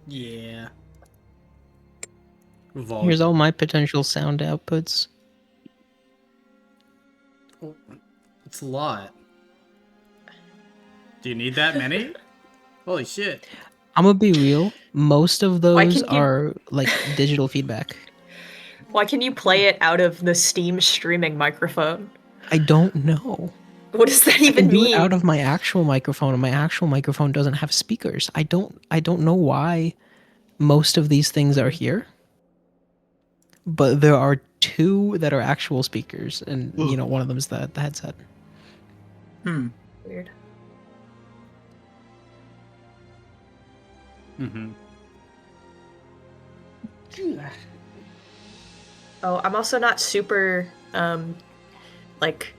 Yeah. Here's Volume. all my potential sound outputs. Oh, it's a lot. Do you need that many? Holy shit. I'm gonna be real. Most of Why those can you are like digital feedback. Why can you play it out of the Steam streaming microphone? I don't know. What does that I even can do mean? it out of my actual microphone, and my actual microphone doesn't have speakers. I don't know why most of these things are here. But there are two that are actual speakers, and one of them is the headset. Weird. Mm-hmm. Oh, I'm also not super like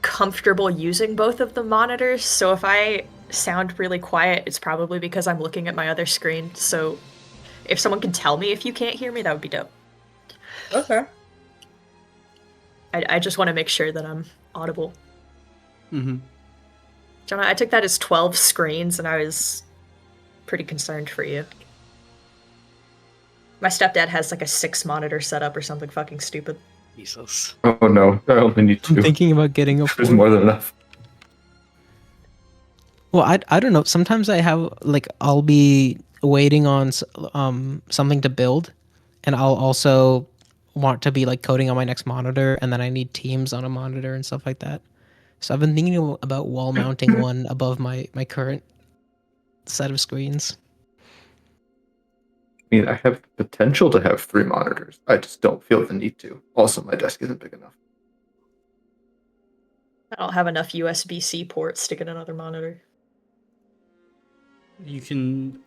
comfortable using both of the monitors, so if I sound really quiet, it's probably because I'm looking at my other screen. So if someone can tell me if you can't hear me, that would be dope. Okay. I just want to make sure that I'm audible. Mm-hmm. Jonah, I took that as 12 screens, and I was pretty concerned for you. My stepdad has like a 6-monitor setup or something fucking stupid. Jesus. Oh no, I only need 2. I'm thinking about getting a There's 4. more than enough. Well, I don't know. Sometimes I have like I'll be waiting on something to build, and I'll also want to be like coding on my next monitor, and then I need Teams on a monitor and stuff like that. So I've been thinking about wall mounting one above my current set of screens. I mean, I have potential to have 3 monitors. I just don't feel the need to. Also, my desk isn't big enough. I don't have enough USB-C ports to get another monitor. You can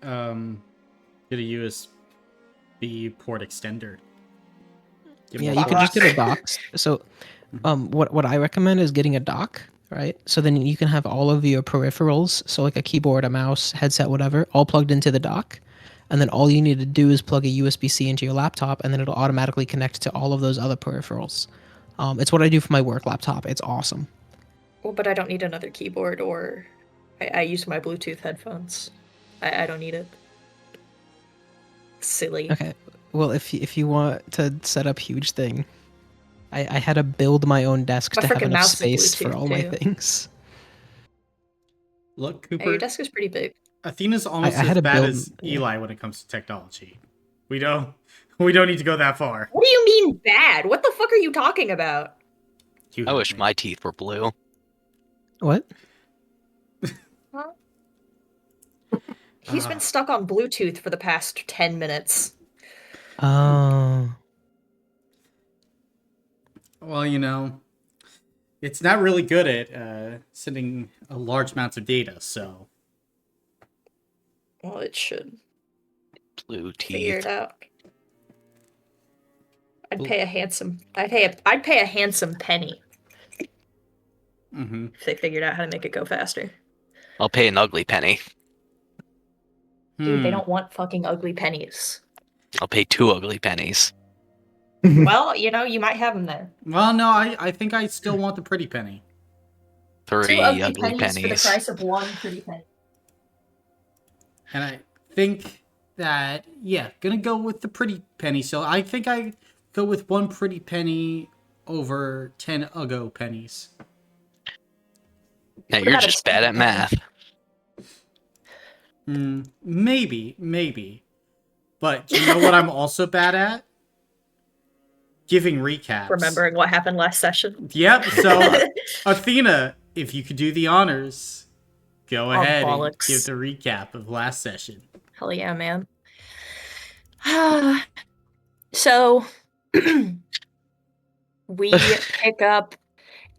get a USB port extender. Yeah, you could just get a dock. So, what I recommend is getting a dock, right? So then you can have all of your peripherals, so like a keyboard, a mouse, headset, whatever, all plugged into the dock, and then all you need to do is plug a USB-C into your laptop, and then it'll automatically connect to all of those other peripherals. It's what I do for my work laptop. It's awesome. Well, but I don't need another keyboard, or I use my Bluetooth headphones. I don't need it. Silly. Okay. Well, if you want to set up huge thing, I had to build my own desk My to have frickin' enough mouse is space for Bluetooth, all my too. things. Look, Hey, Cooper. your desk is pretty big. Athena's almost I had as to bad build- as yeah. Eli when it comes to technology. We don't need to go that far. What do you mean bad? What the fuck are you talking about? You I heard wish me. my teeth were blue. What? Huh? He's been stuck on Bluetooth for the past 10 minutes. Oh. Well, it's not really good at sending large amounts of data, so Well, it should Blue figure it teeth. out. I'd pay a handsome penny if they figured out how to make it go faster. I'll pay an ugly penny. Dude, they don't want fucking ugly pennies. I'll pay 2 ugly pennies. Well, you might have them there. Well, no, I think I still want the pretty penny. 3 2 ugly ugly pennies for the pennies. price of 1 pretty penny. And I think that, gonna go with the pretty penny. So I think I go with 1 pretty penny over 10 uggo pennies. Now What you're about a just bad at stupid math. Maybe. But you know what I'm also bad at? Giving recaps. Remembering what happened last session. Yep, so Athena, if you could do the honors, go ahead and bollocks. give the recap of last session. Hell yeah, man. So, we pick up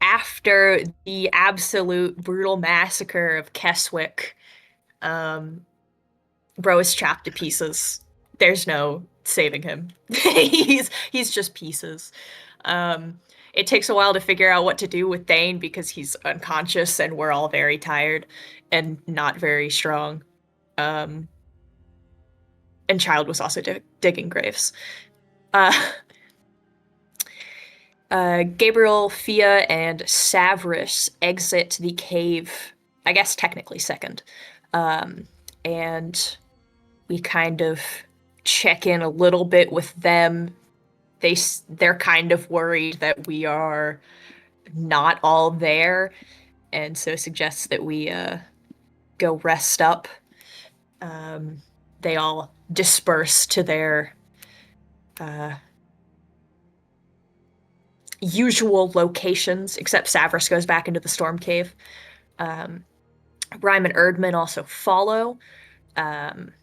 after the absolute brutal massacre of Keswick. Bro is chopped to pieces. There's no saving him. he's just pieces. It takes a while to figure out what to do with Thane because he's unconscious and we're all very tired and not very strong. And Child was also digging graves. Gabriel, Fia, and Savris exit the cave, I guess technically second, And we kind of check in a little bit with them. They're kind of worried that we are not all there, and so suggests that we go rest up. They all disperse to their usual locations, except Savras goes back into the storm cave. Rhyme and Erdman also follow, and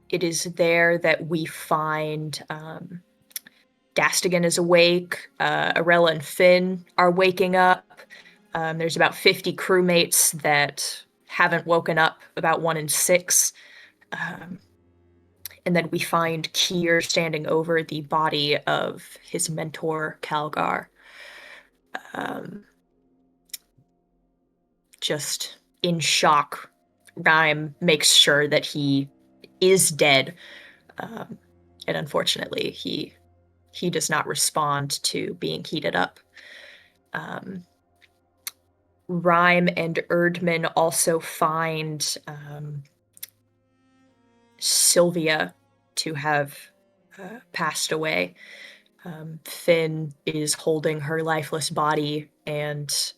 it is there that we find Gastigan is awake, Arella and Finn are waking up. There's about 50 crewmates that haven't woken up, about 1 in 6. And then we find Kier standing over the body of his mentor, Calgar. Just in shock, Rhyme makes sure that he is dead. And unfortunately, he does not respond to being heated up. Rhyme and Erdman also find Sylvia to have passed away. Finn is holding her lifeless body, and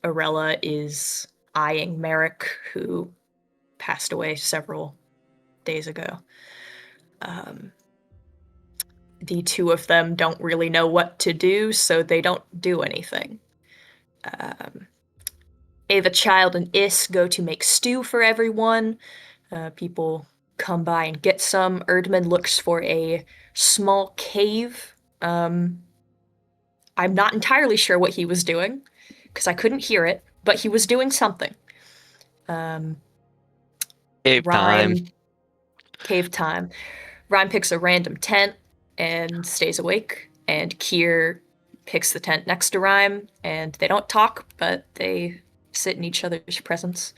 Arella is eyeing Merrick, who passed away several days ago. The two of them don't really know what to do, so they don't do anything. Ava Child and Is go to make stew for everyone. People come by and get some. Erdman looks for a small cave. I'm not entirely sure what he was doing, because I couldn't hear it, but he was doing something. Cave time. Cave time. Rhyme picks a random tent and stays awake, and Kier picks the tent next to Rhyme, and they don't talk, but they sit in each other's presence.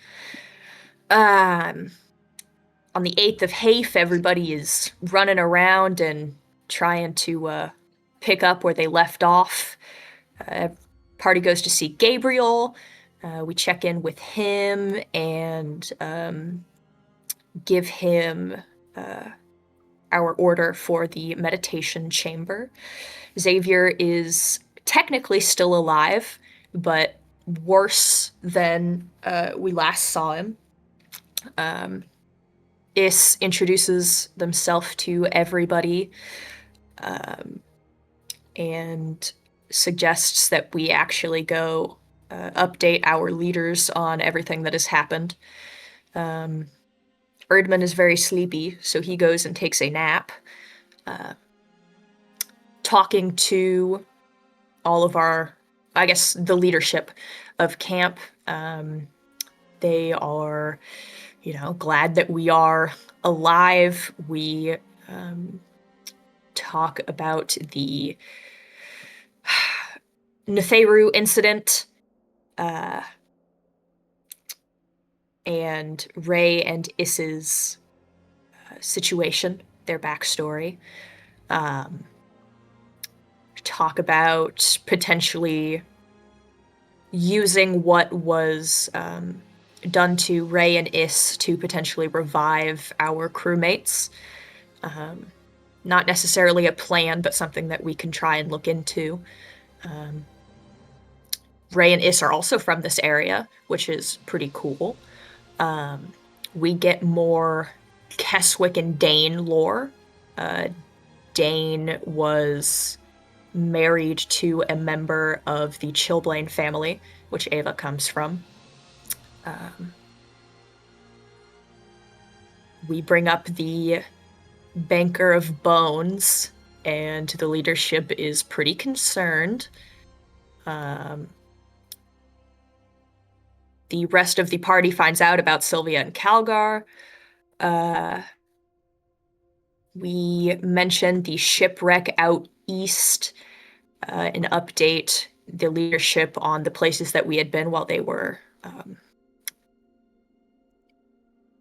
On the 8th of Hafe, everybody is running around and trying to pick up where they left off. Party goes to see Gabriel. We check in with him and give him our order for the meditation chamber. Xavier is technically still alive, but worse than we last saw him. Is introduces themselves to everybody and suggests that we actually go update our leaders on everything that has happened. Erdman is very sleepy, so he goes and takes a nap. Talking to all of our, I guess, the leadership of camp, they are, glad that we are alive. We talk about the Netheru incident, and Ray and Is's situation, their backstory. Talk about potentially using what was done to Ray and Is to potentially revive our crewmates. Not necessarily a plan, but something that we can try and look into. Ray and Is are also from this area, which is pretty cool. We get more Keswick and Dane lore. Dane was married to a member of the Chilblain family, which Ava comes from. We bring up the Banker of Bones, and the leadership is pretty concerned. The rest of the party finds out about Sylvia and Calgar. We mentioned the shipwreck out east, and update the leadership on the places that we had been while they were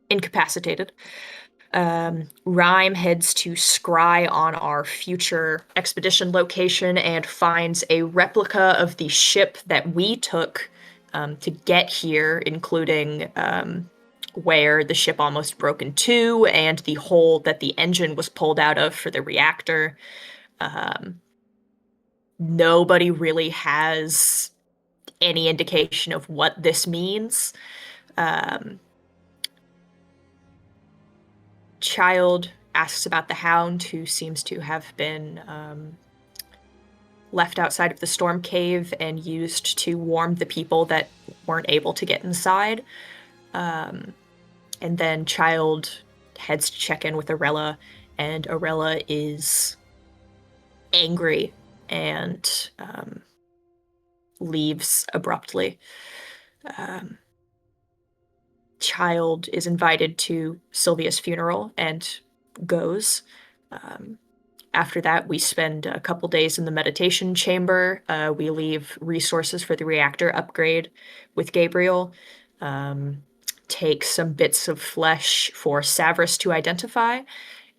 incapacitated. Rhyme heads to scry on our future expedition location and finds a replica of the ship that we took to get here, including where the ship almost broke in two and the hole that the engine was pulled out of for the reactor. Nobody really has any indication of what this means. Child asks about the Hound, who seems to have been left outside of the storm cave and used to warm the people that weren't able to get inside. And then Child heads to check in with Arella, and Arella is angry and leaves abruptly. Child is invited to Sylvia's funeral and goes. After that, we spend a couple days in the meditation chamber. We leave resources for the reactor upgrade with Gabriel. Take some bits of flesh for Savras to identify.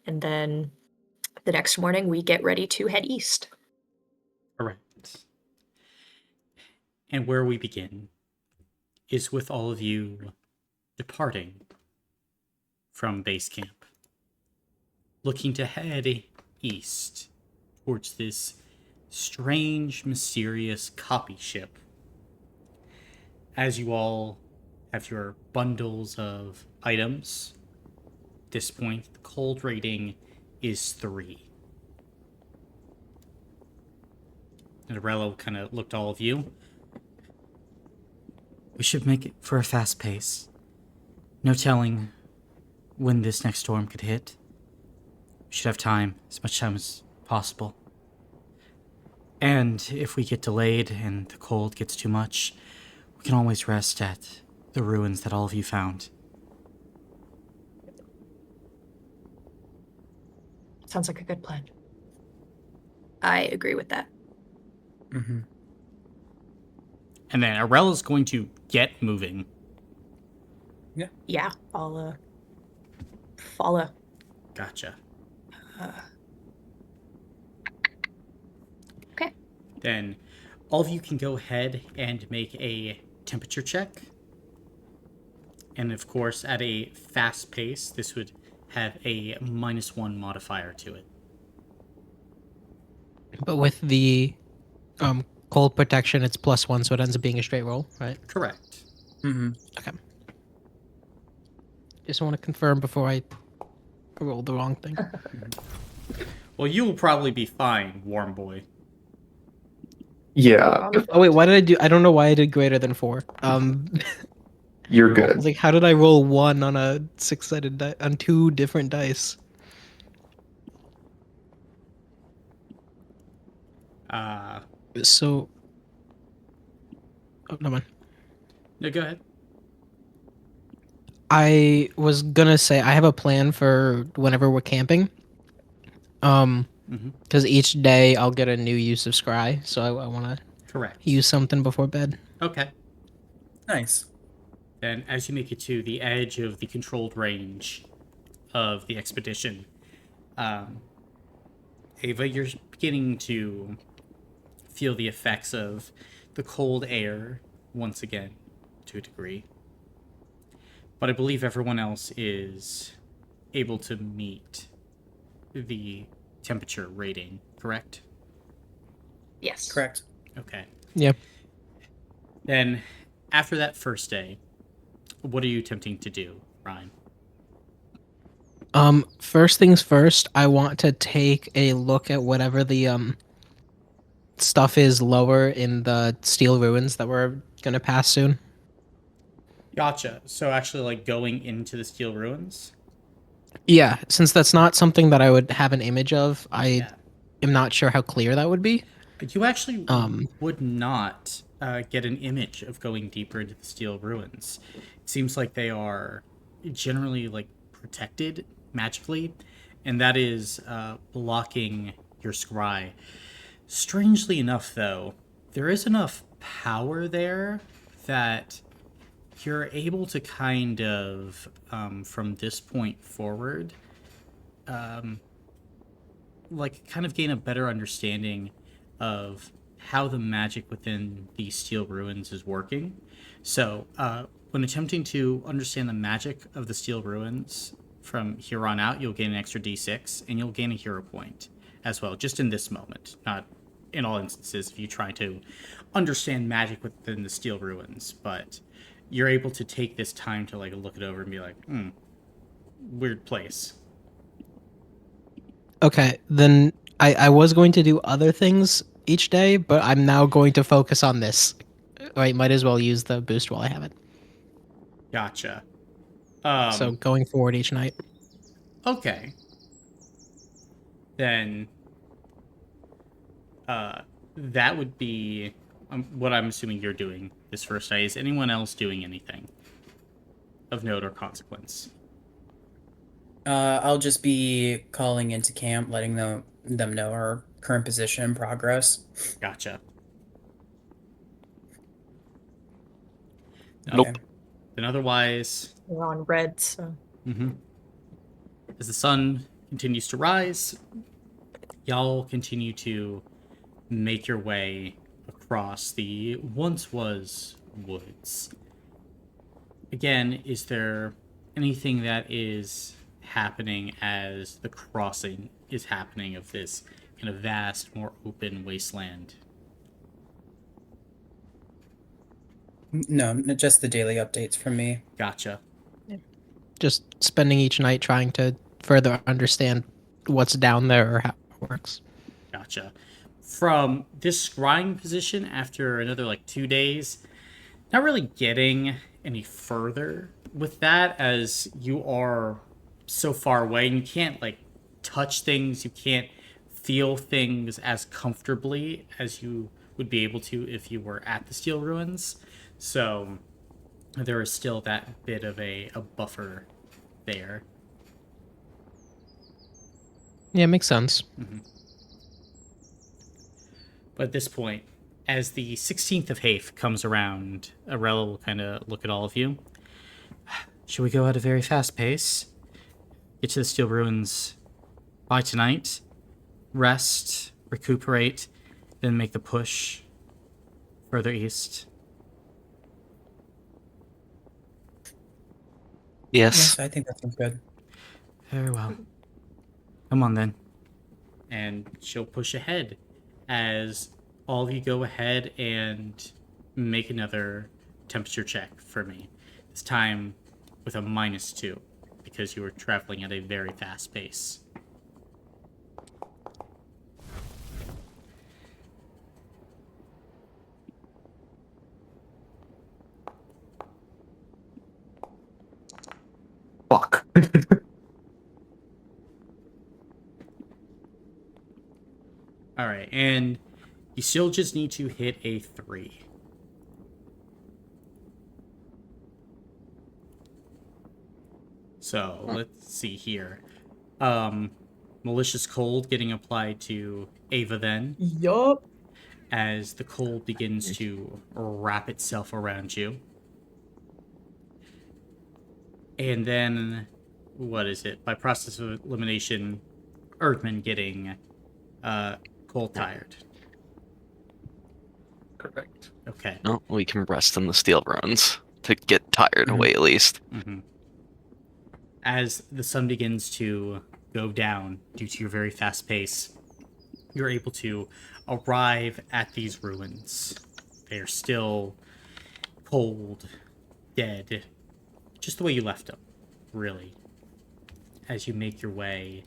And then the next morning, we get ready to head east. All right. And where we begin is with all of you departing from base camp, looking to head east towards this strange, mysterious copy ship. As you all have your bundles of items, at this point, the cold rating is 3. And Arello kind of looked at all of you. We should make it for a fast pace. No telling when this next storm could hit. We should have time, as much time as possible. And if we get delayed and the cold gets too much, we can always rest at the ruins that all of you found. Sounds like a good plan. I agree with that. Mm-hmm. And then Arella's going to get moving. Yeah, I'll follow. Gotcha. Okay. Then all of you can go ahead and make a temperature check. And of course, at a fast pace, this would have a -1 modifier to it. But with the cold protection, it's +1, so it ends up being a straight roll, right? Correct. Mm-hmm. Okay. Just want to confirm before I roll the wrong thing. Well, you will probably be fine, warm boy. Yeah, Oh wait, why did I do? I don't know why I did greater than 4. you're I good. was like, how did I roll 1 on a 6-sided die on 2 different dice? So, oh, never mind. No, go ahead. I was gonna say I have a plan for whenever we're camping. Because each day I'll get a new use of scry, so I want to Correct. use something before bed. Okay. Nice. Then, as you make it to the edge of the controlled range of the expedition, Ava, you're beginning to feel the effects of the cold air once again, to a degree. But I believe everyone else is able to meet the temperature rating, correct? Yes. Correct. Okay. Yep. Then, after that first day, what are you attempting to do, Ryan? First things first, I want to take a look at whatever the stuff is lower in the steel ruins that we're gonna pass soon. Gotcha. So actually, like, going into the steel ruins? Yeah, since that's not something that I would have an image of, I Yeah. am not sure how clear that would be. You actually would not get an image of going deeper into the steel ruins. It seems like they are generally, like, protected magically, and that is blocking your scry. Strangely enough, though, there is enough power there that you're able to kind of, from this point forward, like, kind of gain a better understanding of how the magic within these steel ruins is working. So, when attempting to understand the magic of the steel ruins from here on out, you'll gain an extra d6 and you'll gain a hero point as well, just in this moment, not in all instances if you try to understand magic within the steel ruins. But you're able to take this time to like look it over and be like, weird place. Okay, then I was going to do other things each day, but I'm now going to focus on this. Right, might as well use the boost while I have it. Gotcha. So going forward each night. Okay. Then that would be what I'm assuming you're doing this first day. Is anyone else doing anything of note or consequence? I'll just be calling into camp, letting them know our current position and progress. Gotcha. Nope. Okay. Then otherwise, We're on red, so as the sun continues to rise, y'all continue to make your way across the once was woods. Again, is there anything that is happening as the crossing is happening of this kind of vast, more open wasteland? No, just the daily updates from me. Gotcha. Just spending each night trying to further understand what's down there or how it works. Gotcha. From this scrying position, after another like 2 days, not really getting any further with that, as you are so far away and you can't like touch things, you can't feel things as comfortably as you would be able to if you were at the steel ruins. So there is still that bit of a buffer there. Yeah, makes sense. But at this point, as the 16th of Hafe comes around, Arella will kind of look at all of you. Should we go at a very fast pace? Get to the steel ruins by tonight, rest, recuperate, then make the push further east. Yes. Yes, I think that sounds good. Very well. Come on then. And she'll push ahead as all of you go ahead and make another temperature check for me. This time with a -2 because you were traveling at a very fast pace. Fuck. All right, and you still just need to hit a 3. So let's see here. Malicious cold getting applied to Ava then, yup. as the cold begins to wrap itself around you. And then, what is it? By process of elimination, Earthman getting cold tired. Correct. Okay. No, we can rest in the steel ruins to get tired away at least. As the sun begins to go down due to your very fast pace, you're able to arrive at these ruins. They are still cold, dead, just the way you left them, really. As you make your way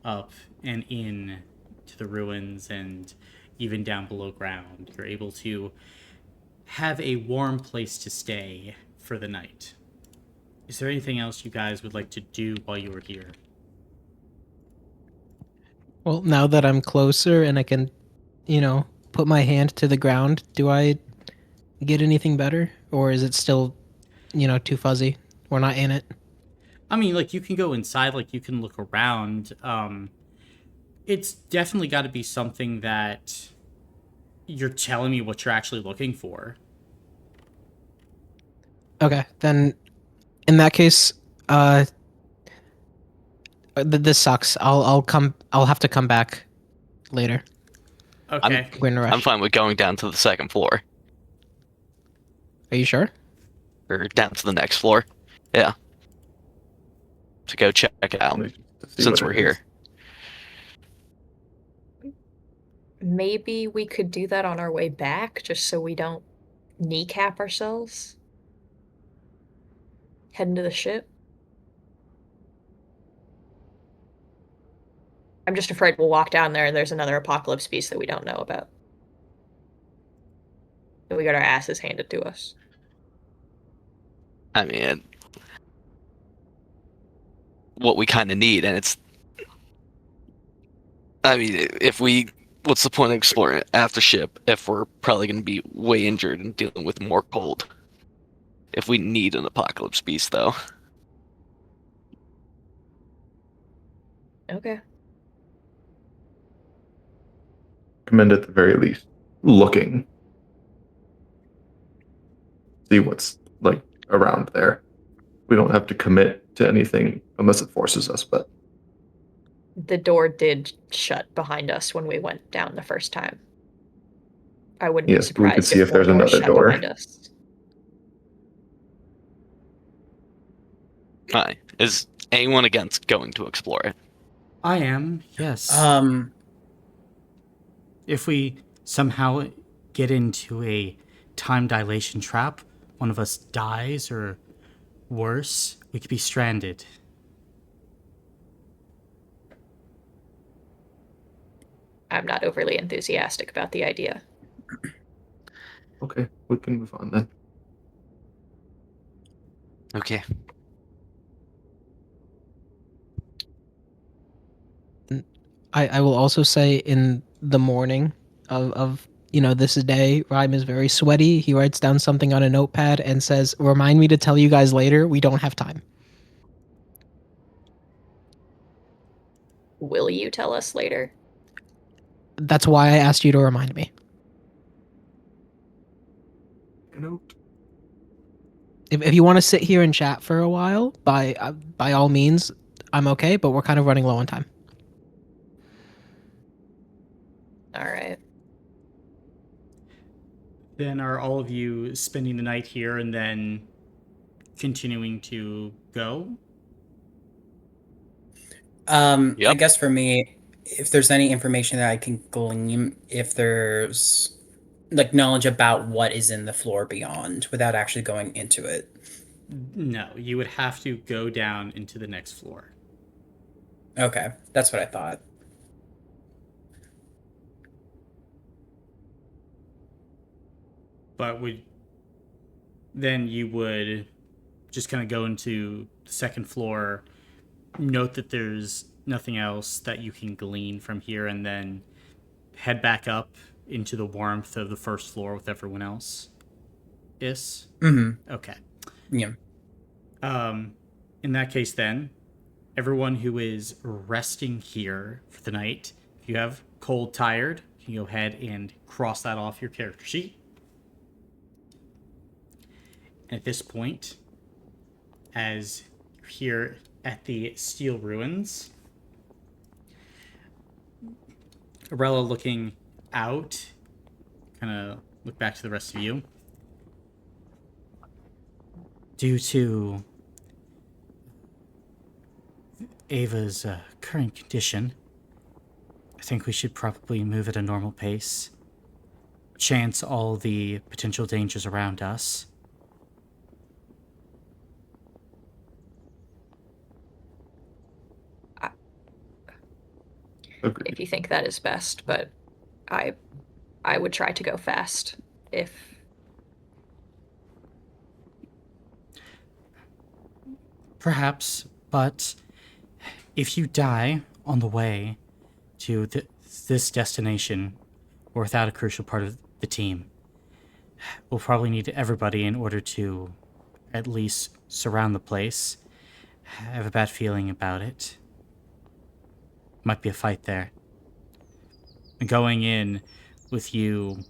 up and in to the ruins and even down below ground, you're able to have a warm place to stay for the night. Is there anything else you guys would like to do while you were here? Well, now that I'm closer and I can, put my hand to the ground, do I get anything better? Or is it still, too fuzzy? We're not in it. I mean, like, you can go inside, like, you can look around. It's definitely got to be something that you're telling me what you're actually looking for. Okay, then in that case, this sucks. I'll have to come back later. Okay. We're in a I'm rush. fine with going down to the second floor Are you sure? or down to the next floor. Yeah, to go check it out Only to see since what we're it here. is. Maybe we could do that on our way back, just so we don't kneecap ourselves. Heading to the ship. I'm just afraid we'll walk down there and there's another apocalypse beast that we don't know about. And we got our asses handed to us. I mean, what we kind of need, and it's. I mean, if we. What's the point of exploring it after ship if we're probably going to be way injured and dealing with more cold? If we need an apocalypse beast, though. Okay. Recommend at the very least looking, see what's like around there. We don't have to commit to anything unless it forces us, but The door did shut behind us when we went down the first time. I wouldn't be yes, we could surprised see if more there's doors another shut door. behind us. Hi. Is anyone against going to explore it? I am, yes. If we somehow get into a time dilation trap, one of us dies or worse, we could be stranded. I'm not overly enthusiastic about the idea. Okay, we can move on then. Okay. I will also say in the morning of this day, Rhyme is very sweaty. He writes down something on a notepad and says, "Remind me to tell you guys later. We don't have time." Will you tell us later? That's why I asked you to remind me. Note. If you want to sit here and chat for a while, by all means, I'm okay. But we're kind of running low on time. All right. Then are all of you spending the night here and then continuing to go? I Yep. guess for me, if there's any information that I can glean, if there's like knowledge about what is in the floor beyond without actually going into it. No, you would have to go down into the next floor. Okay, that's what I thought. But then you would just kind of go into the second floor, note that there's nothing else that you can glean from here, and then head back up into the warmth of the first floor with everyone else. Is? Mm-hmm. Okay. Yeah. In that case, then, everyone who is resting here for the night, if you have cold tired, you can go ahead and cross that off your character sheet. And at this point, as you're here at the Steel Ruins, Arella looking out, kind of look back to the rest of you. Due to Ava's current condition, I think we should probably move at a normal pace. Chance all the potential dangers around us. Agreed. If you think that is best, but I I would try to go fast if Perhaps, but if you die on the way to this destination or without a crucial part of the team, we'll probably need everybody in order to at least surround the place. I have a bad feeling about it. Might be a fight there. Going in with you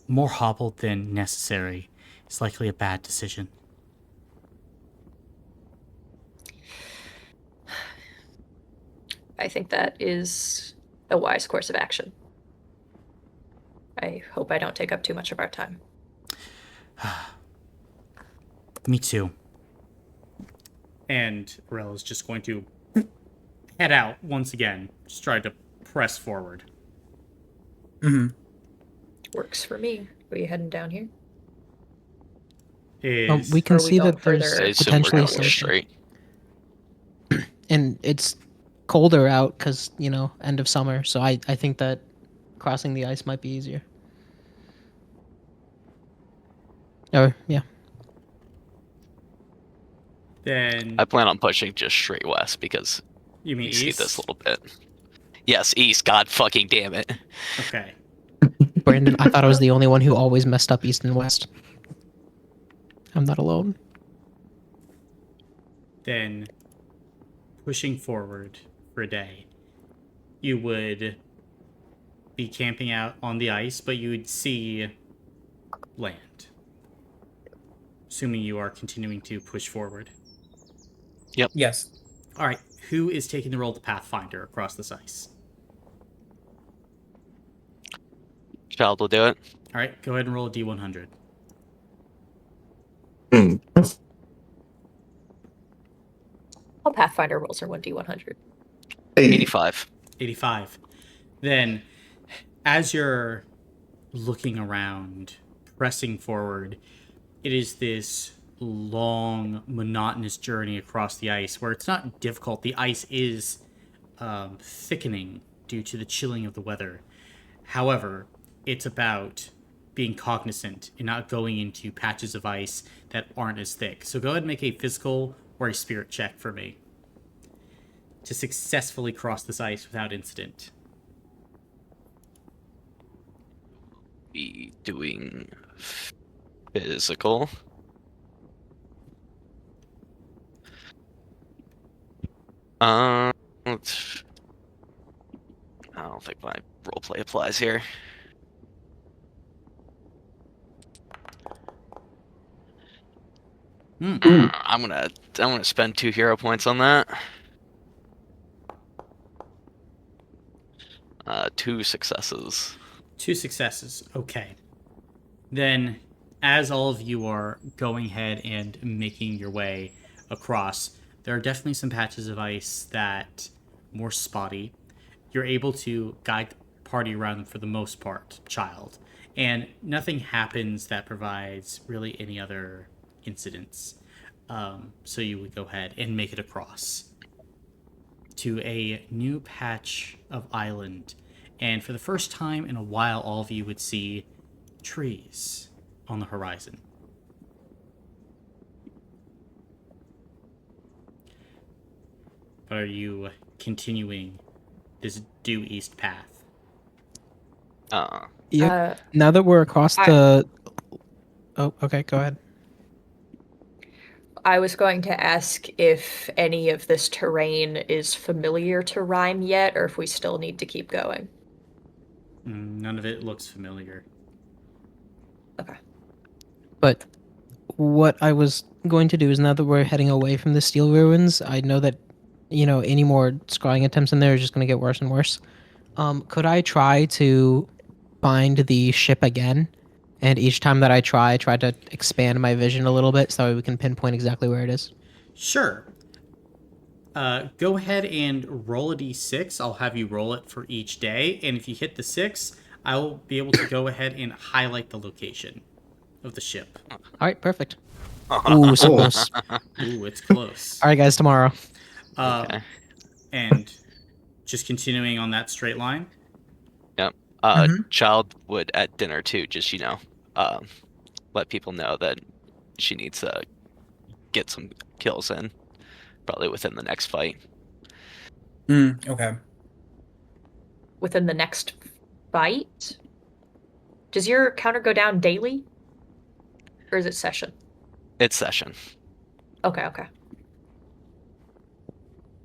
more hobbled than necessary is likely a bad decision. I think that is a wise course of action. I hope I don't take up too much of our time. Me too. And Arella's just going to head out once again, just try to press forward. Hmm. Works for me. Are you heading down here? Is We can Or are we see going that there's further I assume we're potentially going outward? straight. and it's colder out because end of summer. So I think that crossing the ice might be easier. Or yeah, then I plan on pushing just straight west because you mean we see east? this little bit. Yes, east. God fucking damn it. Okay. Brandon, I thought I was the only one who always messed up east and west. I'm not alone. Then pushing forward for a day, you would be camping out on the ice, but you would see land. Assuming you are continuing to push forward. Yes. All right, who is taking the role of the Pathfinder across this ice? Child will do it. All right, go ahead and roll a d100. Hmm. All Pathfinder rolls are 1d100. 85. 85. Then, as you're looking around, pressing forward, it is this long, monotonous journey across the ice where it's not difficult. The ice is thickening due to the chilling of the weather. However, it's about being cognizant and not going into patches of ice that aren't as thick. So go ahead and make a physical or a spirit check for me to successfully cross this ice without incident. Be doing physical. I don't think my roleplay applies here. I'm gonna spend 2 hero points on that. 2 successes. 2 successes. Okay. Then, as all of you are going ahead and making your way across, there are definitely some patches of ice that more spotty. You're able to guide the party around them for the most part, child. And nothing happens that provides really any other incidents. So you would go ahead and make it across to a new patch of island. And for the first time in a while, all of you would see trees on the horizon. But are you continuing this due east path? Yeah. Now that we're across the. Oh, okay. Go ahead. I was going to ask if any of this terrain is familiar to Rhyme yet, or if we still need to keep going. None of it looks familiar. Okay. But what I was going to do is now that we're heading away from the steel ruins, I know that any more scrying attempts in there is just going to get worse and worse. Could I try to find the ship again? And each time that I try to expand my vision a little bit so we can pinpoint exactly where it is. Sure. Go ahead and roll a d6. I'll have you roll it for each day. And if you hit the 6, I will be able to go ahead and highlight the location of the ship. All right, perfect. Ooh, so close. Ooh, it's close. All right, guys, tomorrow. Okay. And just continuing on that straight line. Yep. Child would at dinner too, just let people know that she needs to get some kills in, probably within the next fight. Okay. Within the next fight? Does your counter go down daily? Or is it session? It's session. Okay, okay.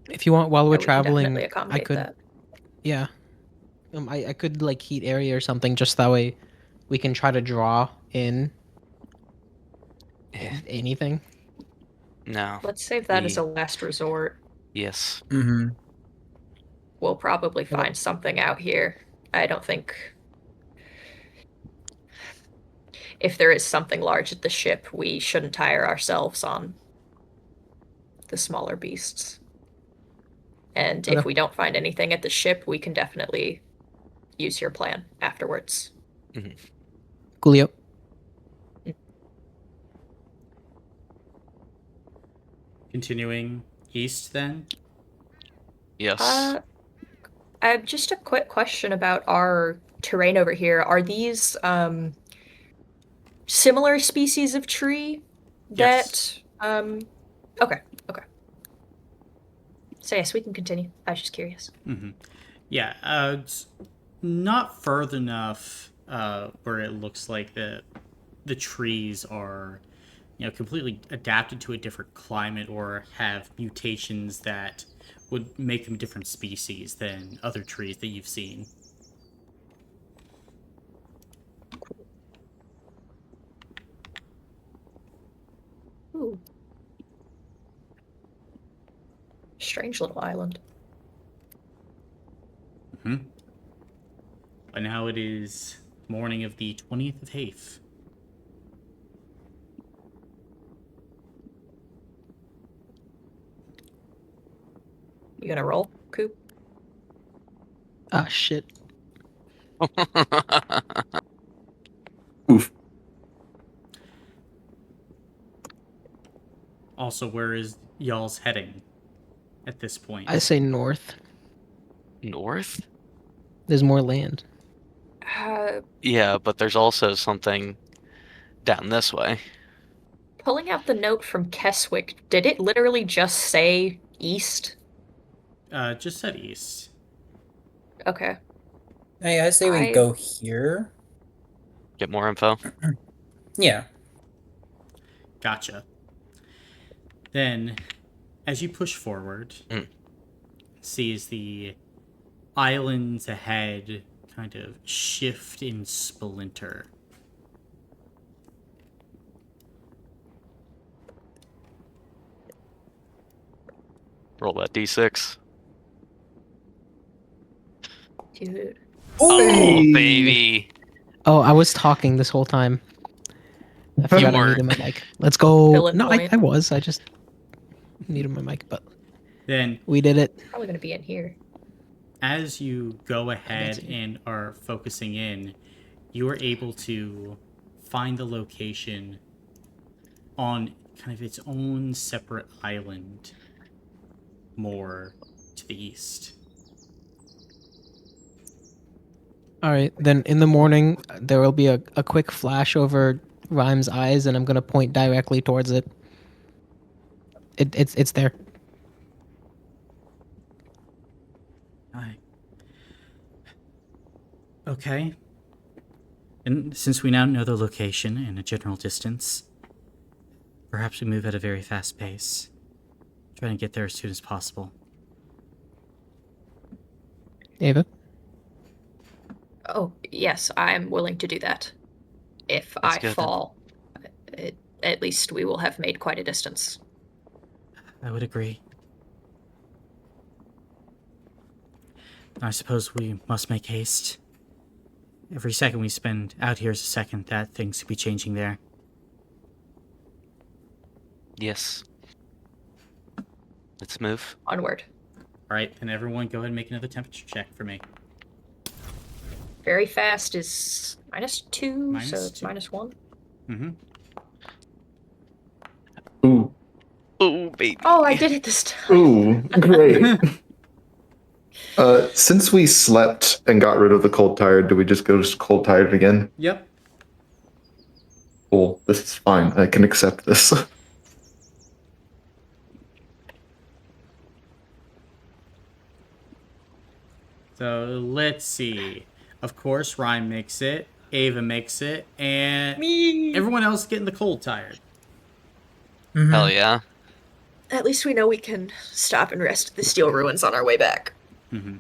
If you want, while we're Yeah, we can traveling, definitely I accommodate could. that. Yeah. I could like heat area or something, just that way we can try to draw in anything. No. Let's save that as a last resort. Yes. Mm-hmm. We'll probably find something out here. I don't think if there is something large at the ship, we shouldn't tire ourselves on the smaller beasts. And if Okay. we don't find anything at the ship, we can definitely use your plan afterwards. Coolio. Continuing east, then. Yes. Just a quick question about our terrain over here. Are these similar species of tree that Yes. okay. So yes, we can continue. I was just curious. Yeah, it's not further enough where it looks like the trees are, completely adapted to a different climate or have mutations that would make them different species than other trees that you've seen. Ooh. Strange little island. But now it is morning of the 20th of Hafe. You gonna roll, Coop? Ah, shit. Oof. Also, where is y'all's heading at this point? I say north. North? There's more land. Yeah, but there's also something down this way. Pulling out the note from Keswick, did it literally just say east? Just said east. Okay. Hey, I say we go here. Get more info. Yeah. Gotcha. Then, as you push forward, see as the islands ahead kind of shift and splinter. Roll that d6. Dude. Oh, baby. Oh, I was talking this whole time. I forgot I needed my mic. Let's go. Fill in No, point. I was. I just needed my mic, but Then, we did it. Probably gonna be in here. as you go ahead and are focusing in, you are able to find the location on kind of its own separate island more to the east. All right. Then in the morning, there will be a quick flash over Rhyme's eyes, and I'm going to point directly towards it. It's there. Hi. Okay. And since we now know the location and a general distance, perhaps we move at a very fast pace. Trying to get there as soon as possible. Ava? Oh, yes, I'm willing to do that. If Let's I go then. fall, at least we will have made quite a distance. I would agree. I suppose we must make haste. Every second we spend out here is a second that things could be changing there. Yes. Let's move. Onward. Alright, then everyone go ahead and make another temperature check for me. Very fast is -2, so it's -2. -1. Mm-hmm. Ooh. Oh, baby. Oh, I did it this time. Ooh, great. Since we slept and got rid of the cold tired, do we just go cold tired again? Yep. Cool. This is fine. I can accept this. So let's see. Of course, Ryan makes it. Ava makes it, and Me. everyone else getting the cold tired. Hell yeah. At least we know we can stop and rest at the steel ruins on our way back. Mm-hmm.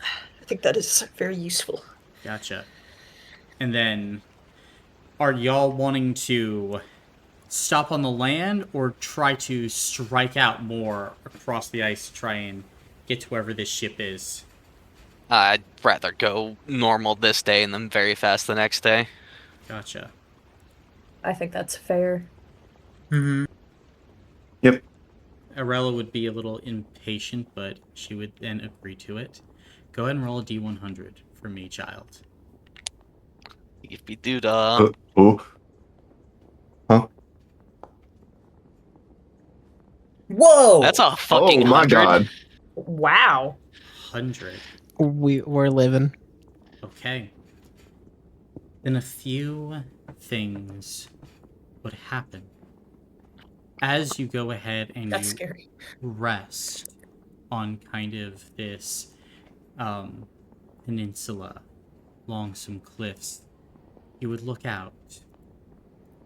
I think that is very useful. Gotcha. And then, are y'all wanting to stop on the land or try to strike out more across the ice to try and get to wherever this ship is? I'd rather go normal this day and then very fast the next day. Gotcha. I think that's fair. Mm-hmm. Yep. Arella would be a little impatient, but she would then agree to it. Go ahead and roll a d100 for me, child. Yippee doo dah. Oh. Huh? Whoa! That's a fucking Oh my 100. god. Wow. 100. We're living. Okay. Then a few things would happen. As you go ahead and That's you scary. rest on kind of this peninsula along some cliffs, you would look out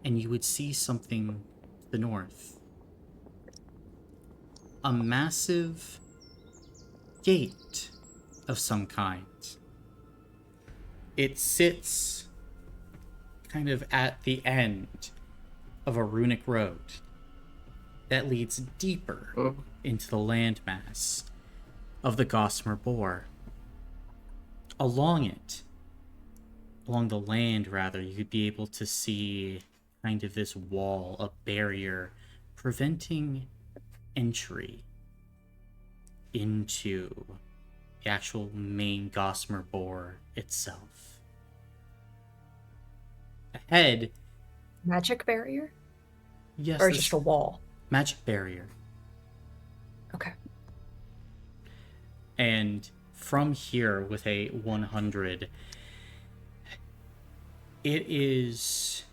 and you would see something to the north. A massive gate of some kind. It sits kind of at the end of a runic road that leads deeper into the landmass of the Gossamer Boar. Along the land rather, you could be able to see kind of this wall, a barrier, preventing entry into the actual main Gossamer Boar itself. Ahead, Magic barrier? yes, Or this just a wall? magic barrier. Okay. And from here, with a 100, it is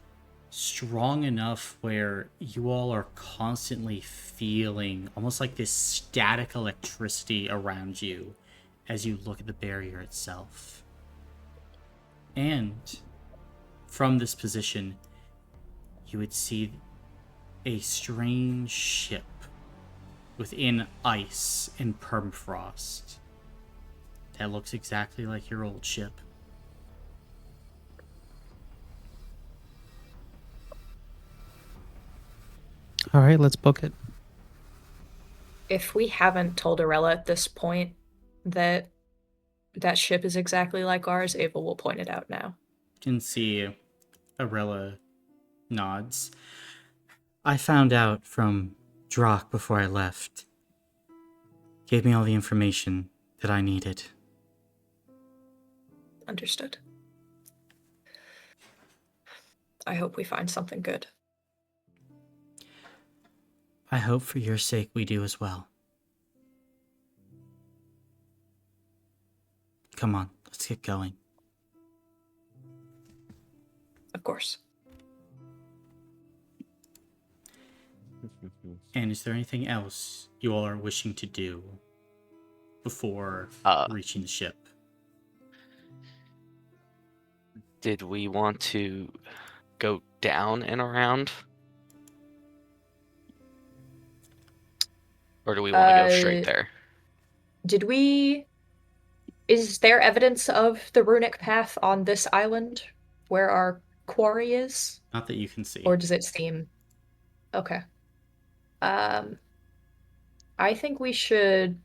strong enough where you all are constantly feeling almost like this static electricity around you as you look at the barrier itself. And from this position, you would see a strange ship within ice and permafrost that looks exactly like your old ship. All right, let's book it. If we haven't told Arella at this point that that ship is exactly like ours, Ava will point it out now. You can see Arella nods. I found out from Drock before I left. Gave me all the information that I needed. Understood. I hope we find something good. I hope for your sake we do as well. Come on, let's get going. Of course. And is there anything else you all are wishing to do before reaching the ship? Did we want to go down and around? Or do we want to go straight there? Is there evidence of the runic path on this island where our quarry is? Not that you can see. Or does it seem... Okay. I think we should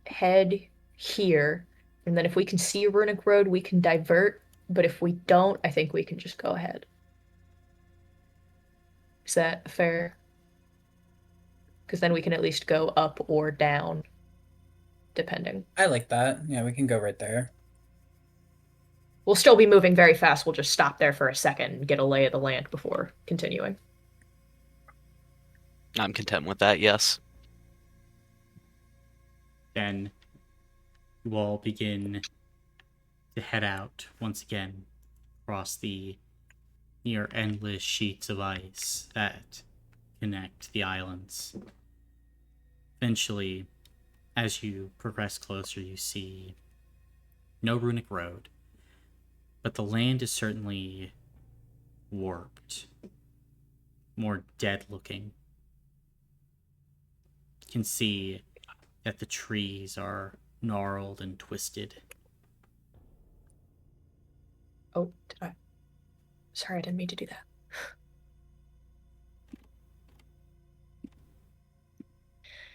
head here, and then if we can see a runic road, we can divert, but if we don't, I think we can just go ahead. Is that fair? Because then we can at least go up or down, depending. I like that. Yeah, we can go right there. We'll still be moving very fast. We'll just stop there for a second and get a lay of the land before continuing. I'm content with that, yes. Then you all begin to head out once again across the near endless sheets of ice that connect the islands. Eventually, as you progress closer, you see no runic road, but the land is certainly warped, more dead looking. You can see that the trees are gnarled and twisted. Oh, did I? Sorry, I didn't mean to do that.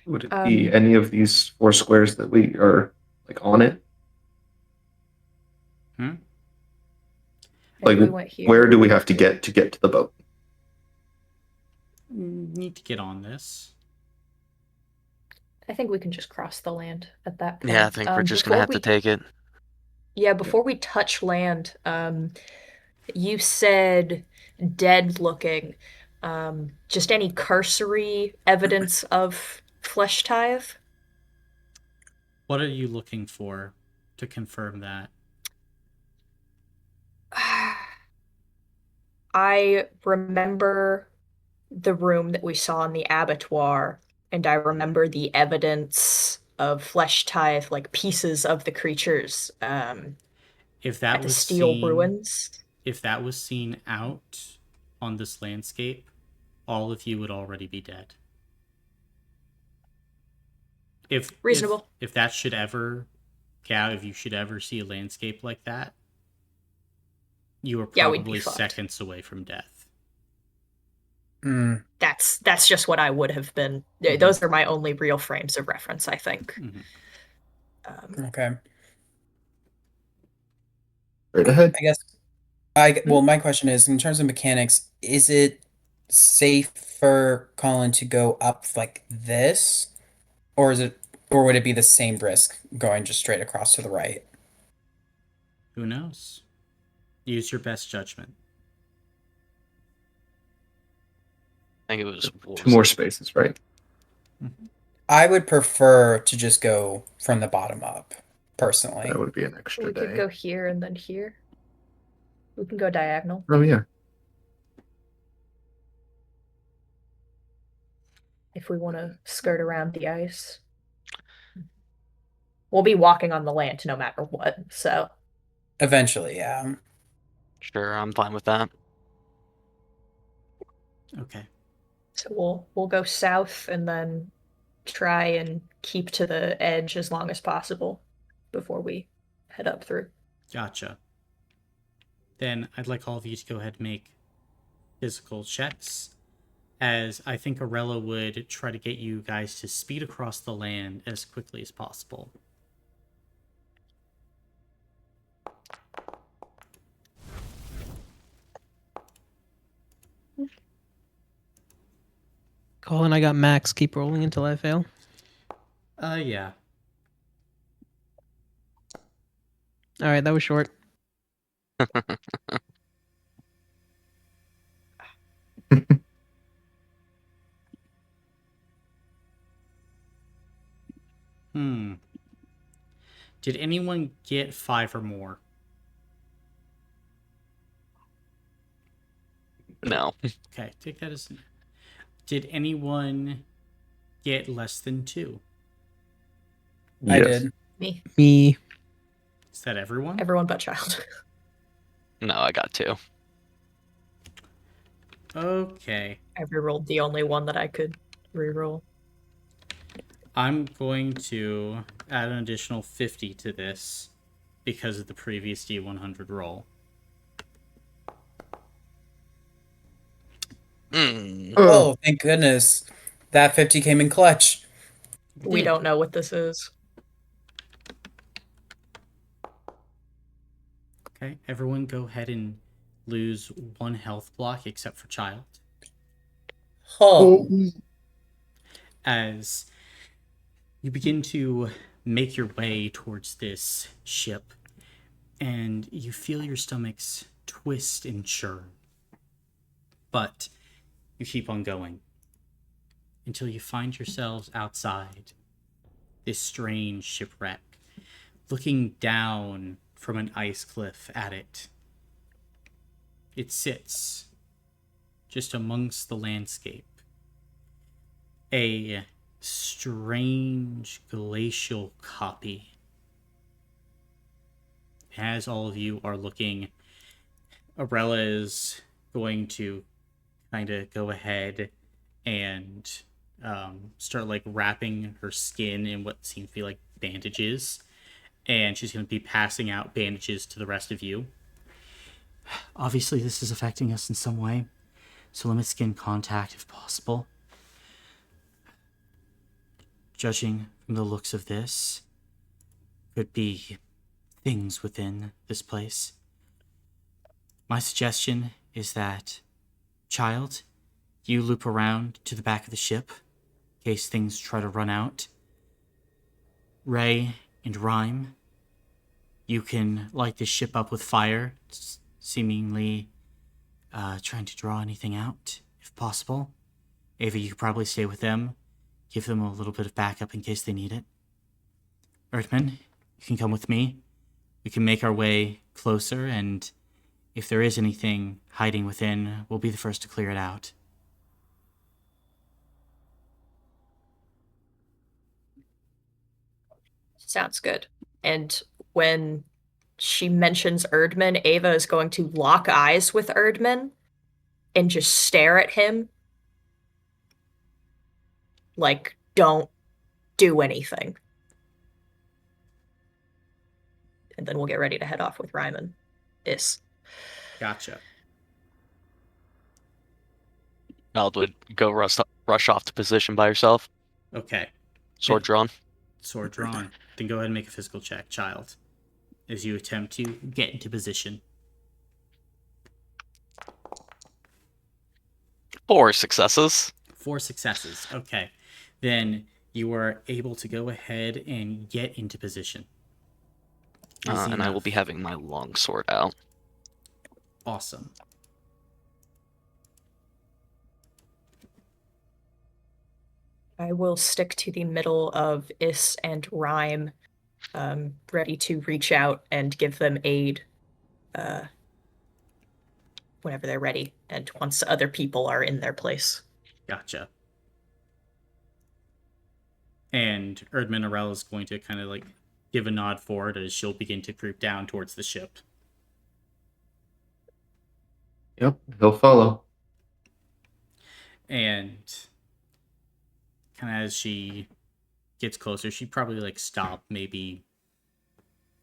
Would it be any of these four squares that we are like on it? Hmm? If Like, we went here. where do we have to get to the boat? need to get on this. I think we can just cross the land at that point. Yeah, I think we're just gonna Before have to take it. Yeah, before we touch land, you said dead looking. Just any cursory evidence of flesh tithe? What are you looking for to confirm that? I remember the room that we saw in the abattoir, and I remember the evidence of flesh tithe, like pieces of the creatures If that at the was steel seen, ruins. if that was seen out on this landscape, all of you would already be dead. If Reasonable. if that should ever, Cow, if you should ever see a landscape like that, you are Yeah, we'd be probably fucked. seconds away from death. That's just what I would have been. Mhm. Those are my only real frames of reference, I think. Mhm. Okay. Right ahead. I guess well, my question is, in terms of mechanics, is it safe for Colin to go up like this, or would it be the same risk going just straight across to the right? Who knows? Use your best judgment. I think it was Two more spaces, right? I would prefer to just go from the bottom up, personally. That would be an extra We could day. go here and then here. We can go diagonal. Oh yeah. If we want to skirt around the ice. We'll be walking on the land no matter what, so Eventually, yeah. Sure, I'm fine with that. Okay. we'll go south and then try and keep to the edge as long as possible before we head up through. Gotcha. Then I'd like all of you to go ahead and make physical checks, as I think Arella would try to get you guys to speed across the land as quickly as possible. Colin, I got max. Keep rolling until I fail. Yeah. All right, that was short. Did anyone get 5 or more? No. Okay, take that as... Did anyone get less than 2? I Yes. did. Me. Is that everyone? Everyone but child. No, I got 2. Okay. I rerolled the only one that I could reroll. I'm going to add an additional 50 to this because of the previous D100 roll. Oh, thank goodness. That 50 came in clutch. We don't know what this is. Okay, everyone go ahead and lose 1 health block except for Child. Oh. As you begin to make your way towards this ship, and you feel your stomachs twist and churn. But you keep on going until you find yourselves outside this strange shipwreck, looking down from an ice cliff at it. It sits just amongst the landscape. A strange glacial copy. As all of you are looking, Arella is going to kind of go ahead and start like wrapping her skin in what seem to be like bandages, and she's going to be passing out bandages to the rest of you. Obviously, this is affecting us in some way, so limit skin contact if possible. Judging from the looks of this, could be things within this place. My suggestion is that, Child, you loop around to the back of the ship in case things try to run out. Ray and Rhyme, you can light this ship up with fire, seemingly trying to draw anything out, if possible. Ava, you could probably stay with them, give them a little bit of backup in case they need it. Erdman, you can come with me. We can make our way closer, and if there is anything hiding within, we'll be the first to clear it out. Sounds good. And when she mentions Erdman, Ava is going to lock eyes with Erdman and just stare at him. Like, don't do anything. And then we'll get ready to head off with Ryman. Gotcha. Child would go rush off to position by herself. Okay. Sword drawn. Sword drawn. Then go ahead and make a physical check, child, as you attempt to get into position. 4 successes. 4 successes. Okay. Then you are able to go ahead and get into position. Easy And I will enough. be having my long sword out. Awesome. I will stick to the middle of Is and Rhyme, ready to reach out and give them aid whenever they're ready, and once other people are in their place. Gotcha. And Erdman Arel is going to kind of like give a nod forward as she'll begin to creep down towards the ship. Yep, he'll follow. And kind of as she gets closer, she probably like stop maybe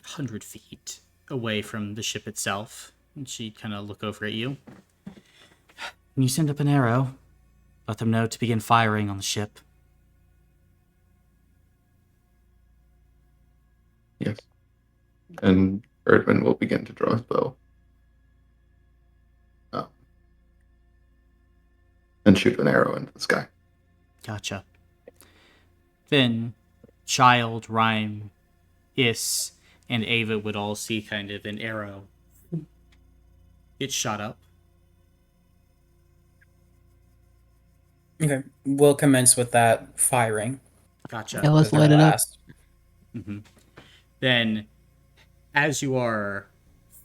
100 feet away from the ship itself. And she'd kind of look over at you. Can you send up an arrow? Let them know to begin firing on the ship. Yes. And Erdman will begin to draw his bow. And shoot an arrow into the sky. Gotcha. Then Child, Rhyme, Is, and Ava would all see kind of an arrow get shot up. Okay, we'll commence with that firing. Gotcha. Yeah, let's as they're light it up. last. Then, as you are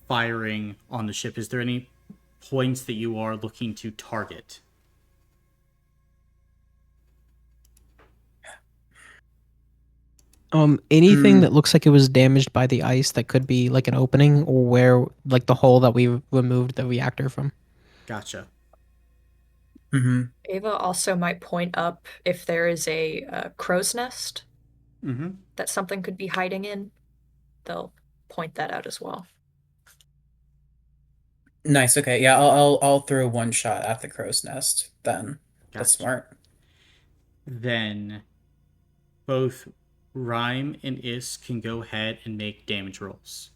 firing on the ship, is there any points that you are looking to target? Anything that looks like it was damaged by the ice that could be like an opening or where like the hole that we removed the reactor from. Gotcha. Mm-hmm. Ava also might point up if there is a crow's nest Mm-hmm. that something could be hiding in. They'll point that out as well. Nice. Okay. Yeah, I'll throw one shot at the crow's nest then. That's Gotcha. smart. Then both Rhyme and Is can go ahead and make damage rolls.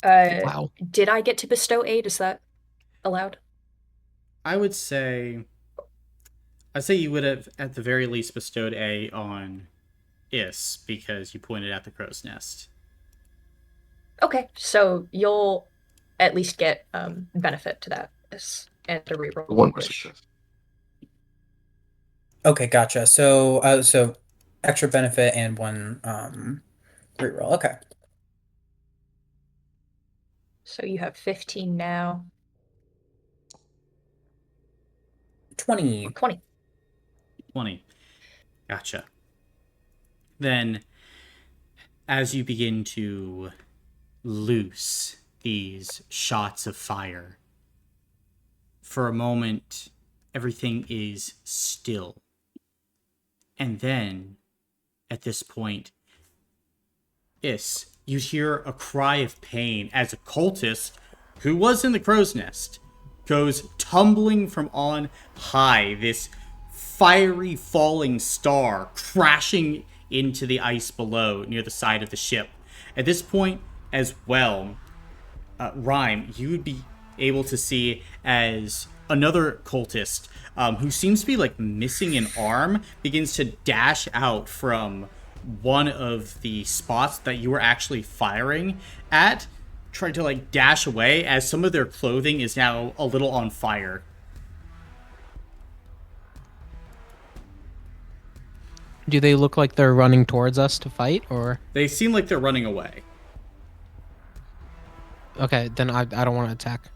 Wow. Did I get to bestow aid? Is that allowed? I'd say you would have at the very least bestowed A on Is because you pointed out the crow's nest. Okay, so you'll at least get benefit to that and a reroll. One more wish. success. Okay, gotcha. So so extra benefit and one reroll. Okay. So you have 15 now. 20. 20. 20. Gotcha. Then, as you begin to loose these shots of fire, for a moment, everything is still. And then, at this point, you hear a cry of pain as a cultist who was in the crow's nest goes tumbling from on high, this fiery falling star crashing into the ice below near the side of the ship. At this point as well, Rhyme, you would be able to see as another cultist who seems to be like missing an arm begins to dash out from one of the spots that you were actually firing at, trying to like dash away as some of their clothing is now a little on fire. Do they look like they're running towards us to fight, or? They seem like they're running away. Okay, then I don't want to attack.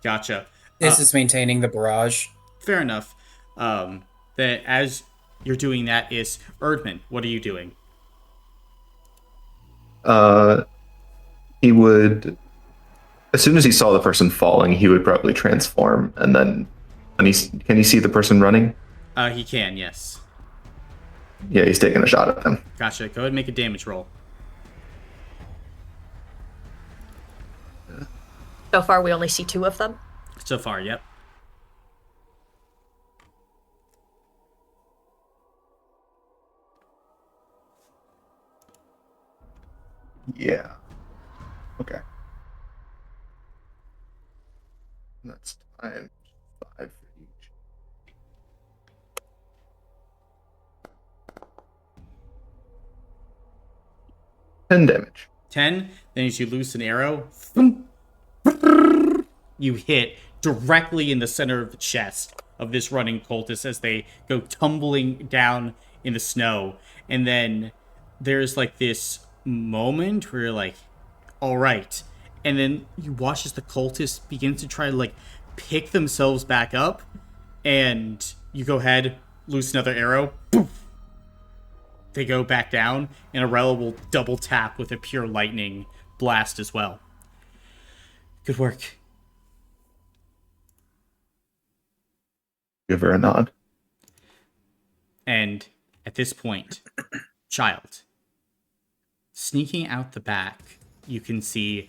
Gotcha. This is maintaining the barrage. Fair enough. That as you're doing that is Erdman, what are you doing? He would, as soon as he saw the person falling, he would probably transform, and then can he see the person running? He can, yes. Yeah, he's taking a shot at them. Gotcha. Go ahead and make a damage roll. So far, we only see 2 of them. So far, yep. Yeah. Okay. That's times 5 for each. Ten damage. 10. Then as you loose an arrow, you hit directly in the center of the chest of this running cultist as they go tumbling down in the snow. And then there's like this moment where you're like, all right. And then you watch as the cultists begin to try to like pick themselves back up. And you go ahead, loose another arrow. Poof. They go back down, and Arella will double tap with a pure lightning blast as well. Good work. Give her a nod. And at this point, child, sneaking out the back, you can see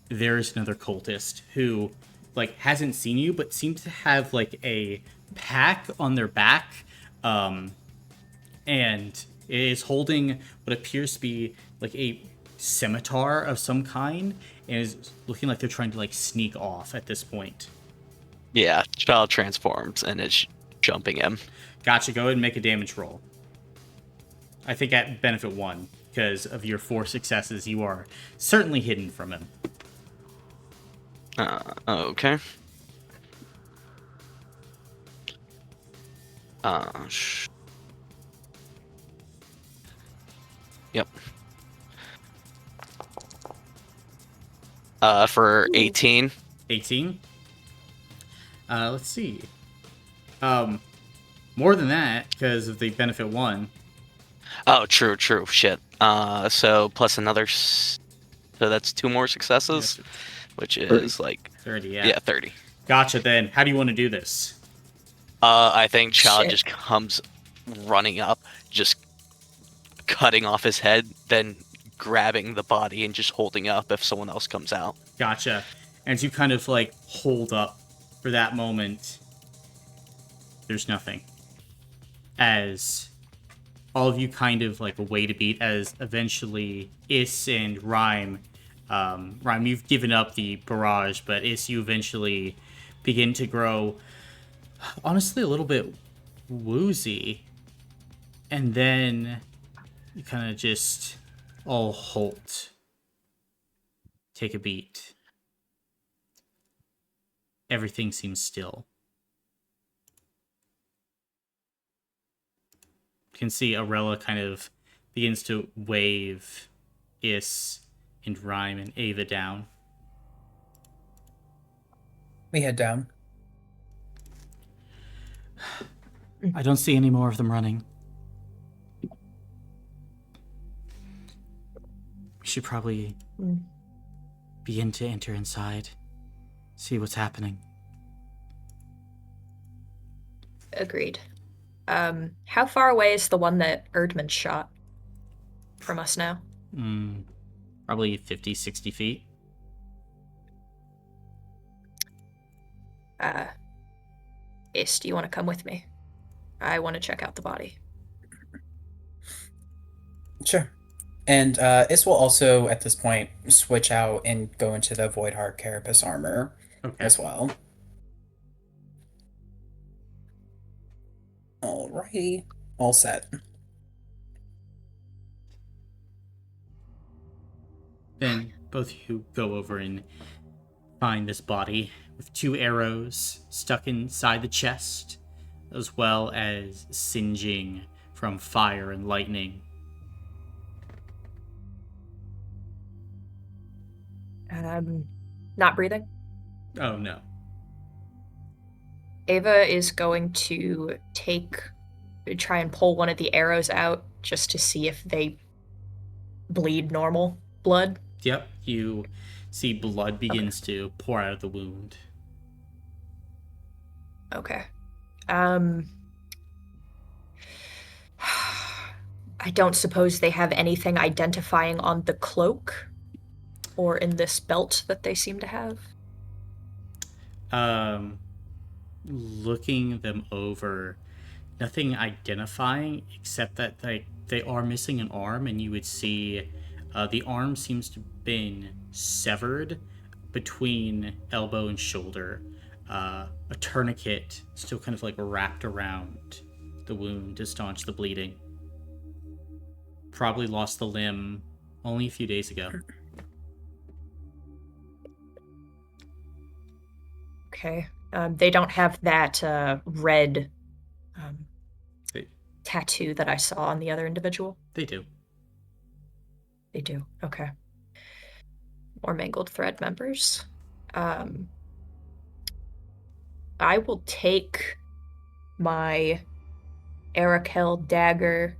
there's another cultist who like hasn't seen you, but seems to have like a pack on their back, and is holding what appears to be like a scimitar of some kind, and is looking like they're trying to like sneak off at this point. Yeah, child transforms and is jumping him. Gotcha. Go ahead and make a damage roll. I think at benefit 1, because of your 4 successes, you are certainly hidden from him. Okay. Yep. For 18. 18. Let's see. More than that, because of the benefit 1. Oh, true. Shit. So plus another. So that's 2 more successes, Yes. which is like 30, yeah. yeah, 30. Gotcha, then. How do you want to do this? I think Child Shit. just comes running up, just cutting off his head, then grabbing the body and just holding up if someone else comes out. Gotcha. As you kind of, like, hold up for that moment, there's nothing. As all of you kind of, like, wait a beat, as eventually Is and Rhyme, you've given up the barrage, but Is, you eventually begin to grow, honestly, a little bit woozy. And then you kind of just all halt. Take a beat. Everything seems still. You can see Arella kind of begins to wave Is and Rhyme and Ava down. We head down. I don't see any more of them running. We should probably begin to enter inside. See what's happening. Agreed. How far away is the one that Erdman shot from us now? Probably 50, 60 feet. Ace, do you want to come with me? I want to check out the body. Sure. And Is will also, at this point, switch out and go into the Void Heart Carapace armor Okay. as well. Alrighty. All set. Then both of you go over and find this body with 2 arrows stuck inside the chest, as well as singeing from fire and lightning. Not breathing. Oh no. Ava is going to try and pull one of the arrows out just to see if they bleed normal blood. Yep, you see blood begins to pour out of the wound. Okay. I don't suppose they have anything identifying on the cloak or in this belt that they seem to have. Looking them over, nothing identifying except that they are missing an arm, and you would see the arm seems to have been severed between elbow and shoulder. A tourniquet still kind of like wrapped around the wound to staunch the bleeding. Probably lost the limb only a few days ago. Okay. They don't have that red tattoo that I saw on the other individual? They do. They do. Okay. More mangled thread members. I will take my Arakel dagger.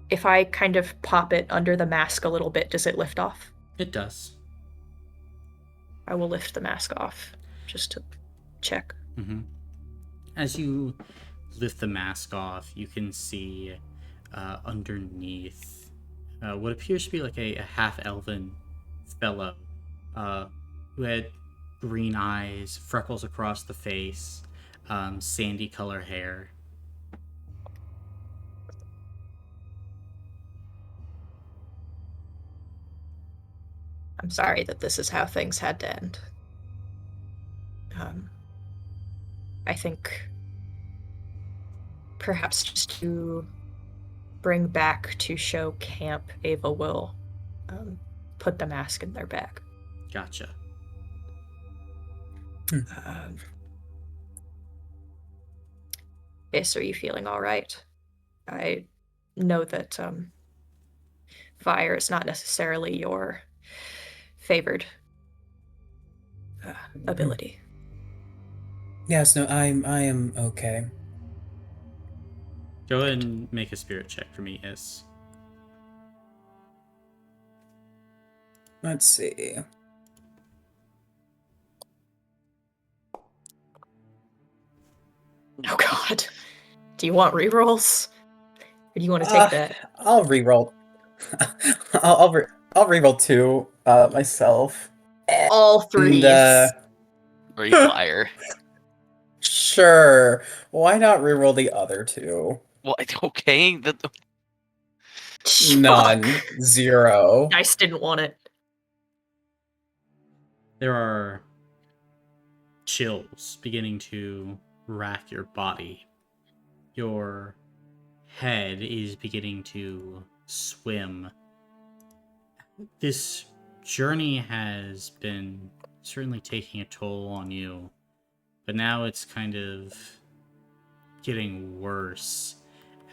If I kind of pop it under the mask a little bit, does it lift off? It does. I will lift the mask off just to check. Mm-hmm. As you lift the mask off, you can see underneath what appears to be like a half-elven fellow who had green eyes, freckles across the face, sandy color hair. I'm sorry that this is how things had to end. I think perhaps just to bring back to show camp, Ava will put the mask in their bag. Gotcha. Ace, are you feeling all right? I know that fire is not necessarily your favored ability. Yes, no, I am okay. Go ahead and make a spirit check for me, Is. Let's see. Oh God. Do you want rerolls? Or do you want to take that? I'll reroll. I'll reroll 2 myself. All threes. Or you liar. Sure. Why not reroll the other 2? Well, okay. None. Fuck. 0. Dice didn't want it. There are chills beginning to rack your body. Your head is beginning to swim. This journey has been certainly taking a toll on you, but now it's kind of getting worse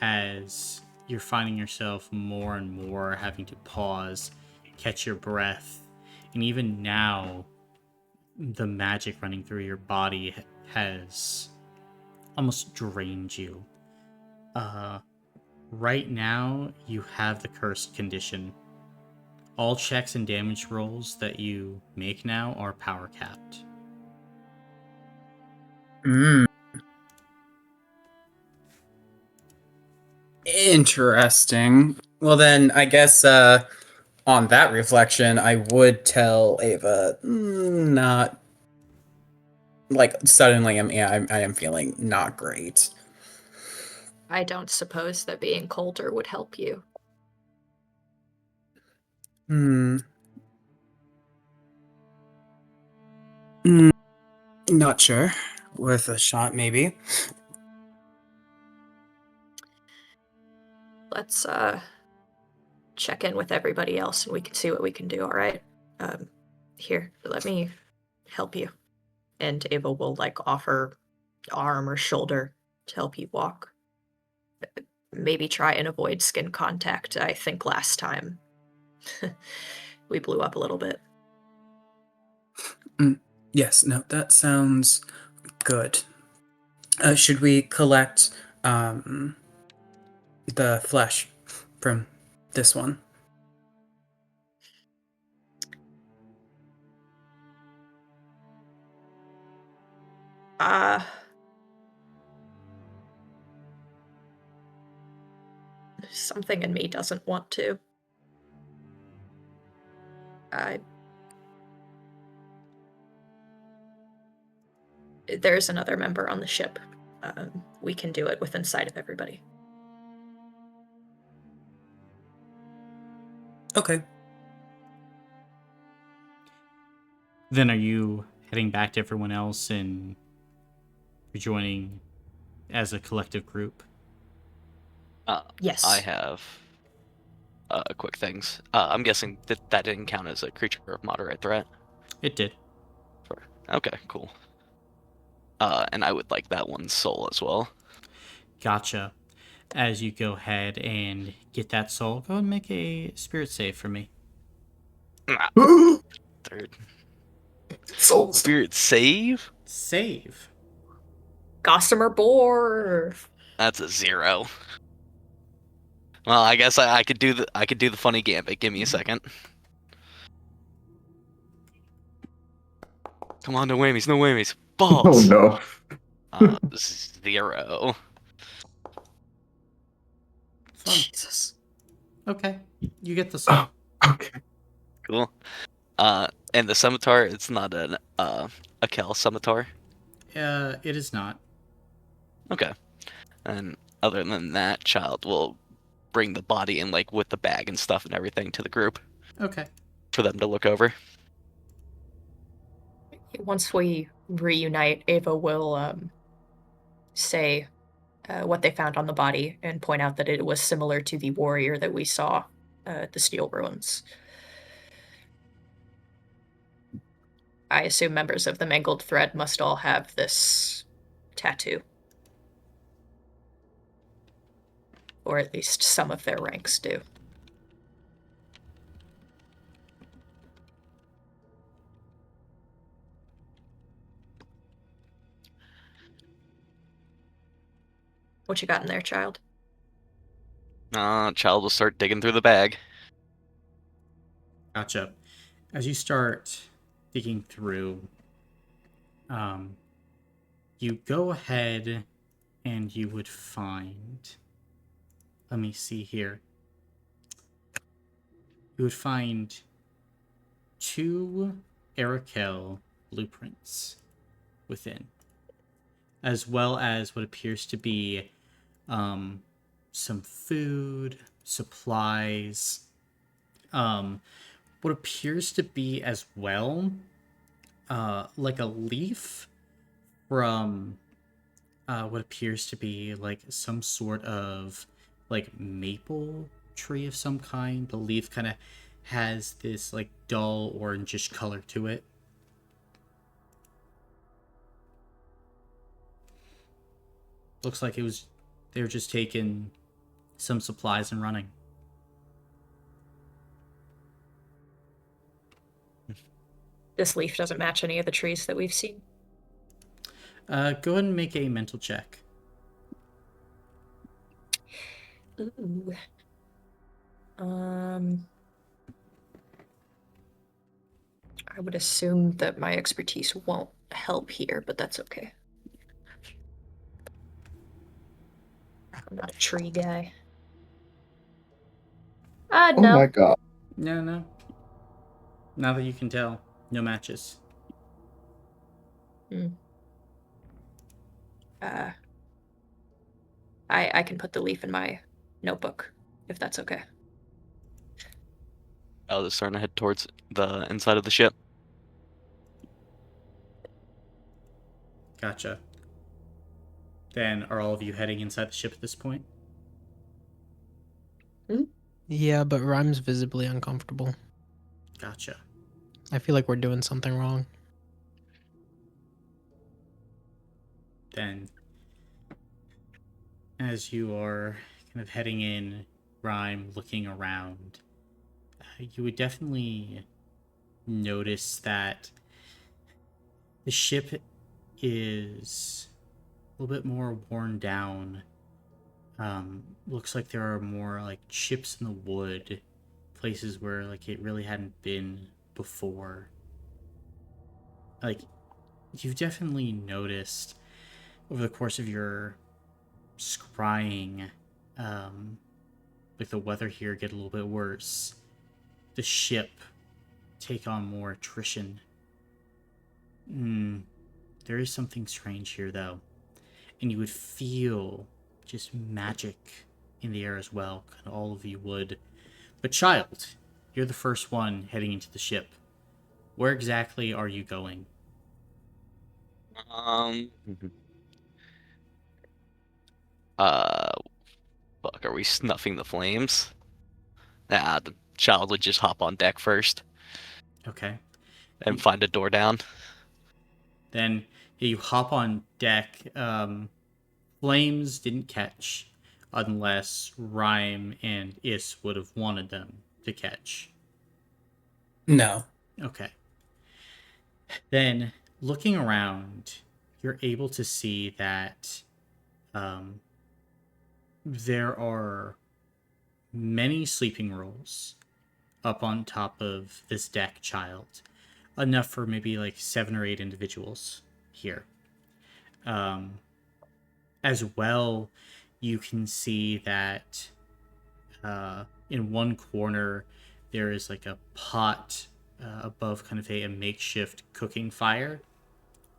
as you're finding yourself more and more having to pause, catch your breath, and even now the magic running through your body has almost drained you. Right now, you have the cursed condition. All checks and damage rolls that you make now are power capped. Interesting. Well then, I guess on that reflection, I would tell Ava not like suddenly I am feeling not great. I don't suppose that being colder would help you. Hmm. Mm, not sure. Worth a shot, maybe. Let's check in with everybody else and we can see what we can do, all right? Here, let me help you. And Ava will like offer arm or shoulder to help you walk. Maybe try and avoid skin contact. I think last time we blew up a little bit. Yes, no, that sounds good. Should we collect the flesh from this one? Something in me doesn't want to. There's another member on the ship. We can do it within sight of everybody. Okay. Then are you heading back to everyone else and rejoining as a collective group? Yes. I have quick things. I'm guessing that didn't count as a creature of moderate threat. It did. Sure. Okay, cool. And I would like that one's soul as well. Gotcha. As you go ahead and get that soul, go and make a spirit save for me. Third. Souls. Spirit save? Save. Gossamer Boar. That's a 0. Well, I guess I could do the funny gambit. Give me a second. Come on, no whammies, no whammies. Oh Balls. no. 0. Fun. Jesus. Okay. You get the soul. Okay. Cool. And the scimitar, it's not an a Kel scimitar. It is not. Okay. And other than that, child will bring the body in, like with the bag and stuff and everything, to the group Okay. for them to look over. Once we reunite, Ava will say what they found on the body and point out that it was similar to the warrior that we saw at the Steel Ruins. I assume members of the Mangled Thread must all have this tattoo. Or at least some of their ranks do. What you got in there, child? Child will start digging through the bag. Gotcha. As you start digging through, you go ahead and you would find. Let me see here. You would find 2 Arakel blueprints within, as well as what appears to be some food, supplies, what appears to be as well like a leaf from what appears to be like some sort of like maple tree of some kind. The leaf kind of has this like dull orangish color to it. Looks like they were just taking some supplies and running. This leaf doesn't match any of the trees that we've seen. Go ahead and make a mental check. Ooh. I would assume that my expertise won't help here, but that's okay. I'm not a tree guy. Oh No. my god. No. Now that you can tell, no matches. I can put the leaf in my notebook, if that's okay. Child is starting to head towards the inside of the ship. Gotcha. Then are all of you heading inside the ship at this point? Yeah, but Rhyme's visibly uncomfortable. Gotcha. I feel like we're doing something wrong. Then, as you are kind of heading in, Rhyme looking around, you would definitely notice that the ship is a little bit more worn down. Looks like there are more like chips in the wood, places where like it really hadn't been before. Like, you've definitely noticed over the course of your scrying, like the weather here get a little bit worse. The ship take on more attrition. There is something strange here, though. And you would feel just magic in the air as well. Kind of all of you would. But, child, you're the first one heading into the ship. Where exactly are you going? Uh, Fuck, are we snuffing the flames? Nah, the child would just hop on deck first Okay. and find a door down. Then you hop on deck. Flames didn't catch unless Rhyme and Is would have wanted them to catch. No. Okay. Then, looking around, you're able to see that there are many sleeping rolls up on top of this deck, child. Enough for maybe like 7 or 8 individuals here. As well, you can see that in one corner there is like a pot above kind of a makeshift cooking fire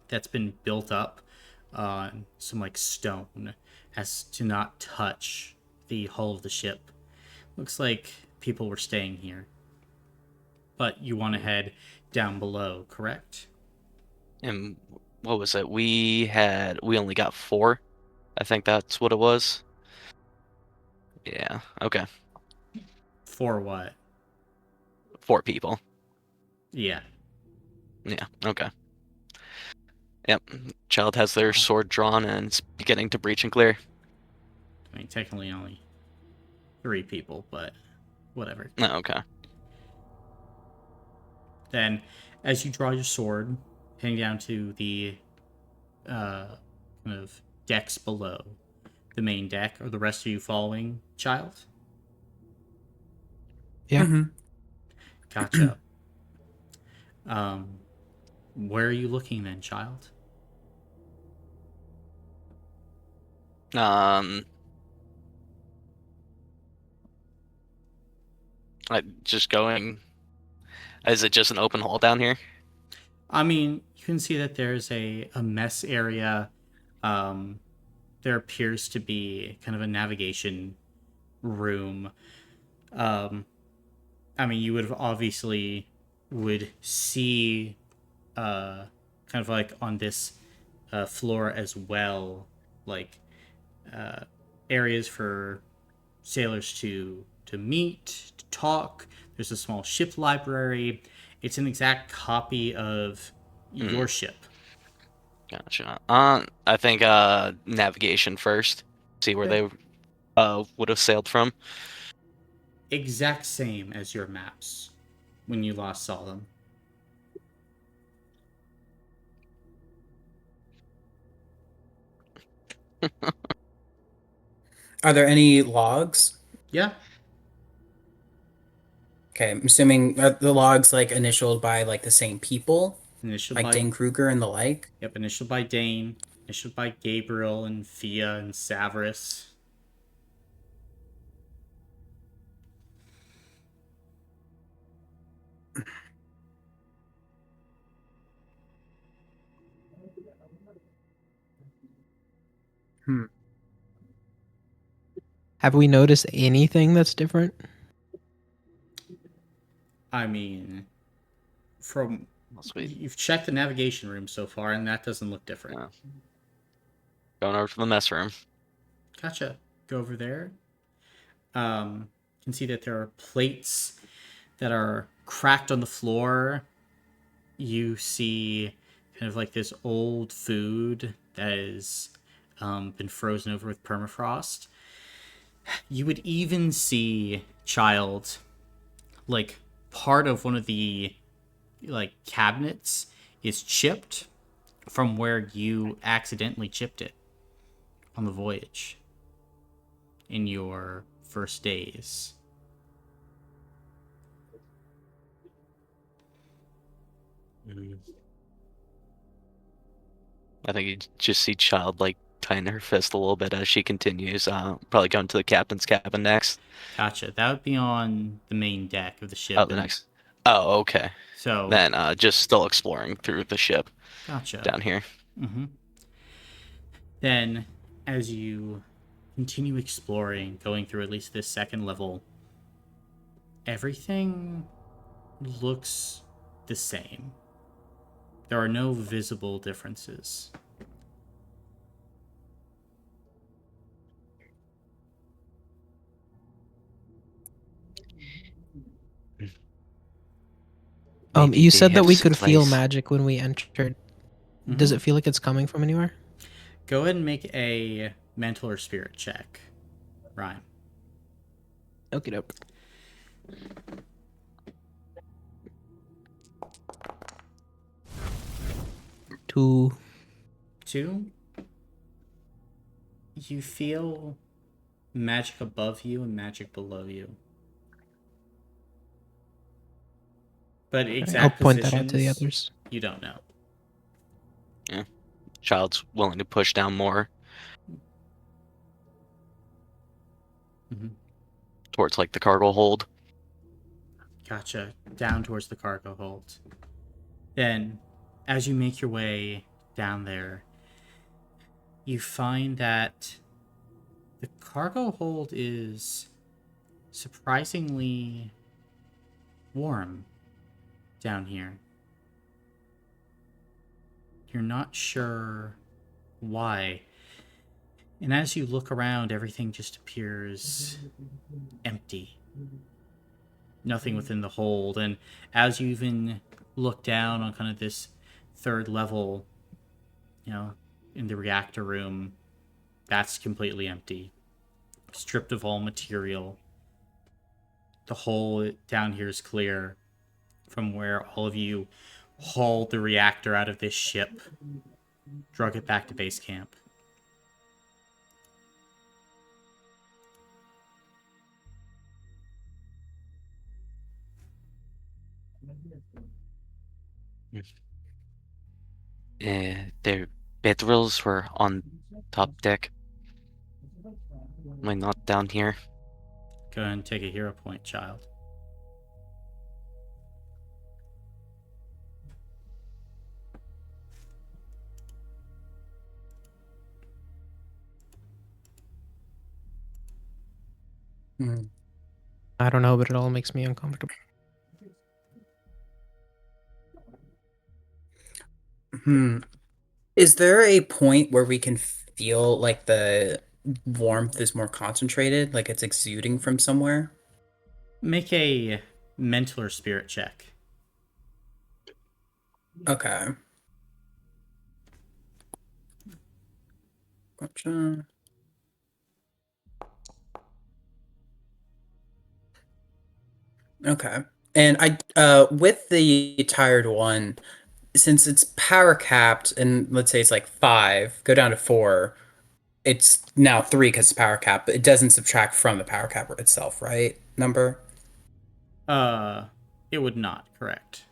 that's been built up on some like stone as to not touch the hull of the ship. Looks like people were staying here. But you want to head down below, correct? And what was it? We only got 4. I think that's what it was. Yeah, okay. For what? 4 people. Yeah. Yeah, okay. Yep. Child has their sword drawn and it's beginning to breach and clear. I mean, technically only 3 people, but whatever. Oh, okay. Then, as you draw your sword, heading down to the kind of decks below the main deck, are the rest of you following, child? Yeah. Mm-hmm. Gotcha. Where are you looking then, child? Just going. Is it just an open hall down here? I mean, you can see that there's a mess area. There appears to be kind of a navigation room. I mean, you would have obviously would see kind of like on this floor as well, like areas for sailors to meet, to talk. There's a small ship library. It's an exact copy of your ship. Gotcha. I think navigation first. See where they would have sailed from. Exact same as your maps when you last saw them. Are there any logs? Yeah, Okay, I'm assuming are the logs like initialed by like the same people, initialed like by Dane Kruger and the like. initialed by Dane, initialed by Gabriel and Fia and Savris. Hmm. Have we noticed anything that's different? I mean, from Must be you've checked the navigation room so far, and that doesn't look different. Yeah. Going over to the mess room. Gotcha. Go over there. You can see that there are plates that are cracked on the floor. You see kind of like this old food that has been frozen over with permafrost. You would even see, child, like part of one of the like cabinets is chipped from where you accidentally chipped it on the voyage in your first days. I think you just see Child like tighten her fist a little bit as she continues. Probably going to the captain's cabin next. Gotcha. That would be on the main deck of the ship. Oh, the next. Oh, okay. So Then just still exploring through the ship gotcha. down here. Then, as you continue exploring, going through at least this second level, everything looks the same. There are no visible differences. Maybe You they said that have we some could feel place- magic when we entered. Does it feel like it's coming from anywhere? Go ahead and make a mental or spirit check, Ryan. Okie doke. 2. 2. You feel magic above you and magic below you. But exact I'll point that out positions, to the others. you don't know. Yeah. Child's willing to push down more towards like the cargo hold. Gotcha. Down towards the cargo hold. Then, as you make your way down there, you find that the cargo hold is surprisingly warm down here. You're not sure why. And as you look around, everything just appears empty. Nothing within the hold. And as you even look down on kind of this third level, in the reactor room, that's completely empty. Stripped of all material. The hole down here is clear from where all of you hauled the reactor out of this ship, drug it back to base camp. Their bedrolls were on top deck. Am I not down here? Go ahead and take a hero point, child. I don't know, but it all makes me uncomfortable. Is there a point where we can feel like the warmth is more concentrated, like it's exuding from somewhere? Make a mental or spirit check. Okay. Gotcha. Okay. And with the tired one, since it's power capped and let's say it's like 5, go down to 4, it's now 3 because it's power cap, but it doesn't subtract from the power cap itself, right? Number? It would not, correct.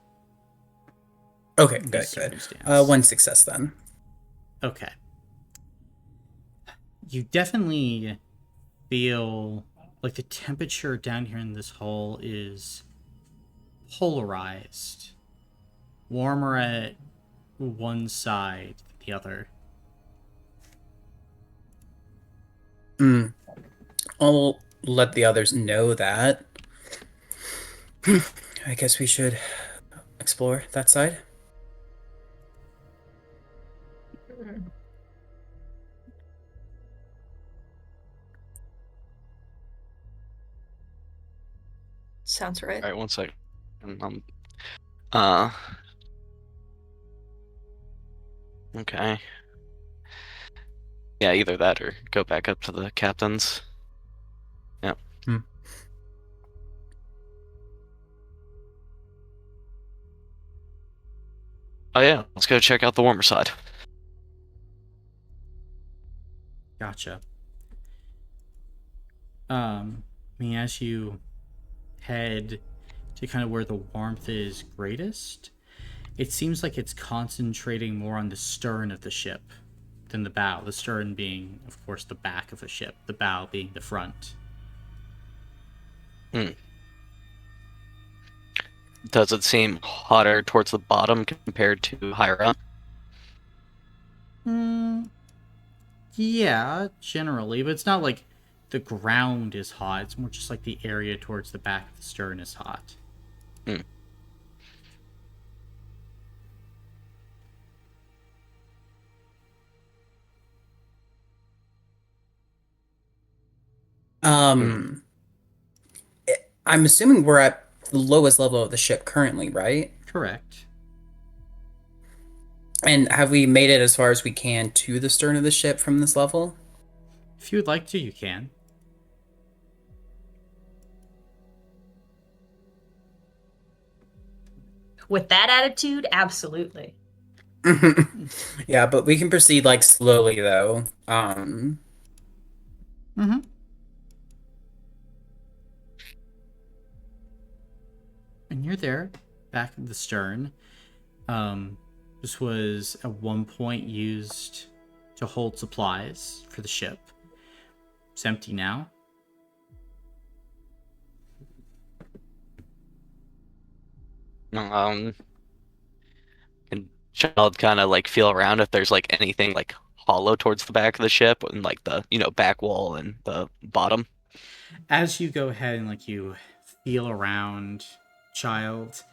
Okay, In good, this good. circumstance. 1 success then. Okay. You definitely feel like the temperature down here in this hole is polarized. Warmer at one side than the other. Mm. I'll let the others know that. I guess we should explore that side. Sounds right. All right, one second. Uh, okay. Yeah, either that or go back up to the captains. Yeah. Hmm. Oh yeah, let's go check out the warmer side. Gotcha. I mean, as you head to kind of where the warmth is greatest, it seems like it's concentrating more on the stern of the ship than the bow. The stern being, of course, the back of a ship, the bow being the front. Hmm. Does it seem hotter towards the bottom compared to higher up? Yeah, generally, but it's not like the ground is hot. It's more just like the area towards the back of the stern is hot. Hmm. Um, I'm assuming we're at the lowest level of the ship currently, right? Correct. And have we made it as far as we can to the stern of the ship from this level? If you would like to, you can. With that attitude, absolutely. Yeah, but we can proceed like slowly though. Mm-hmm. And you're there, back at the stern. This was at one point used to hold supplies for the ship. It's empty now. Can Child kind of like feel around if there's like anything like hollow towards the back of the ship and like the back wall and the bottom? As you go ahead and like you feel around, child,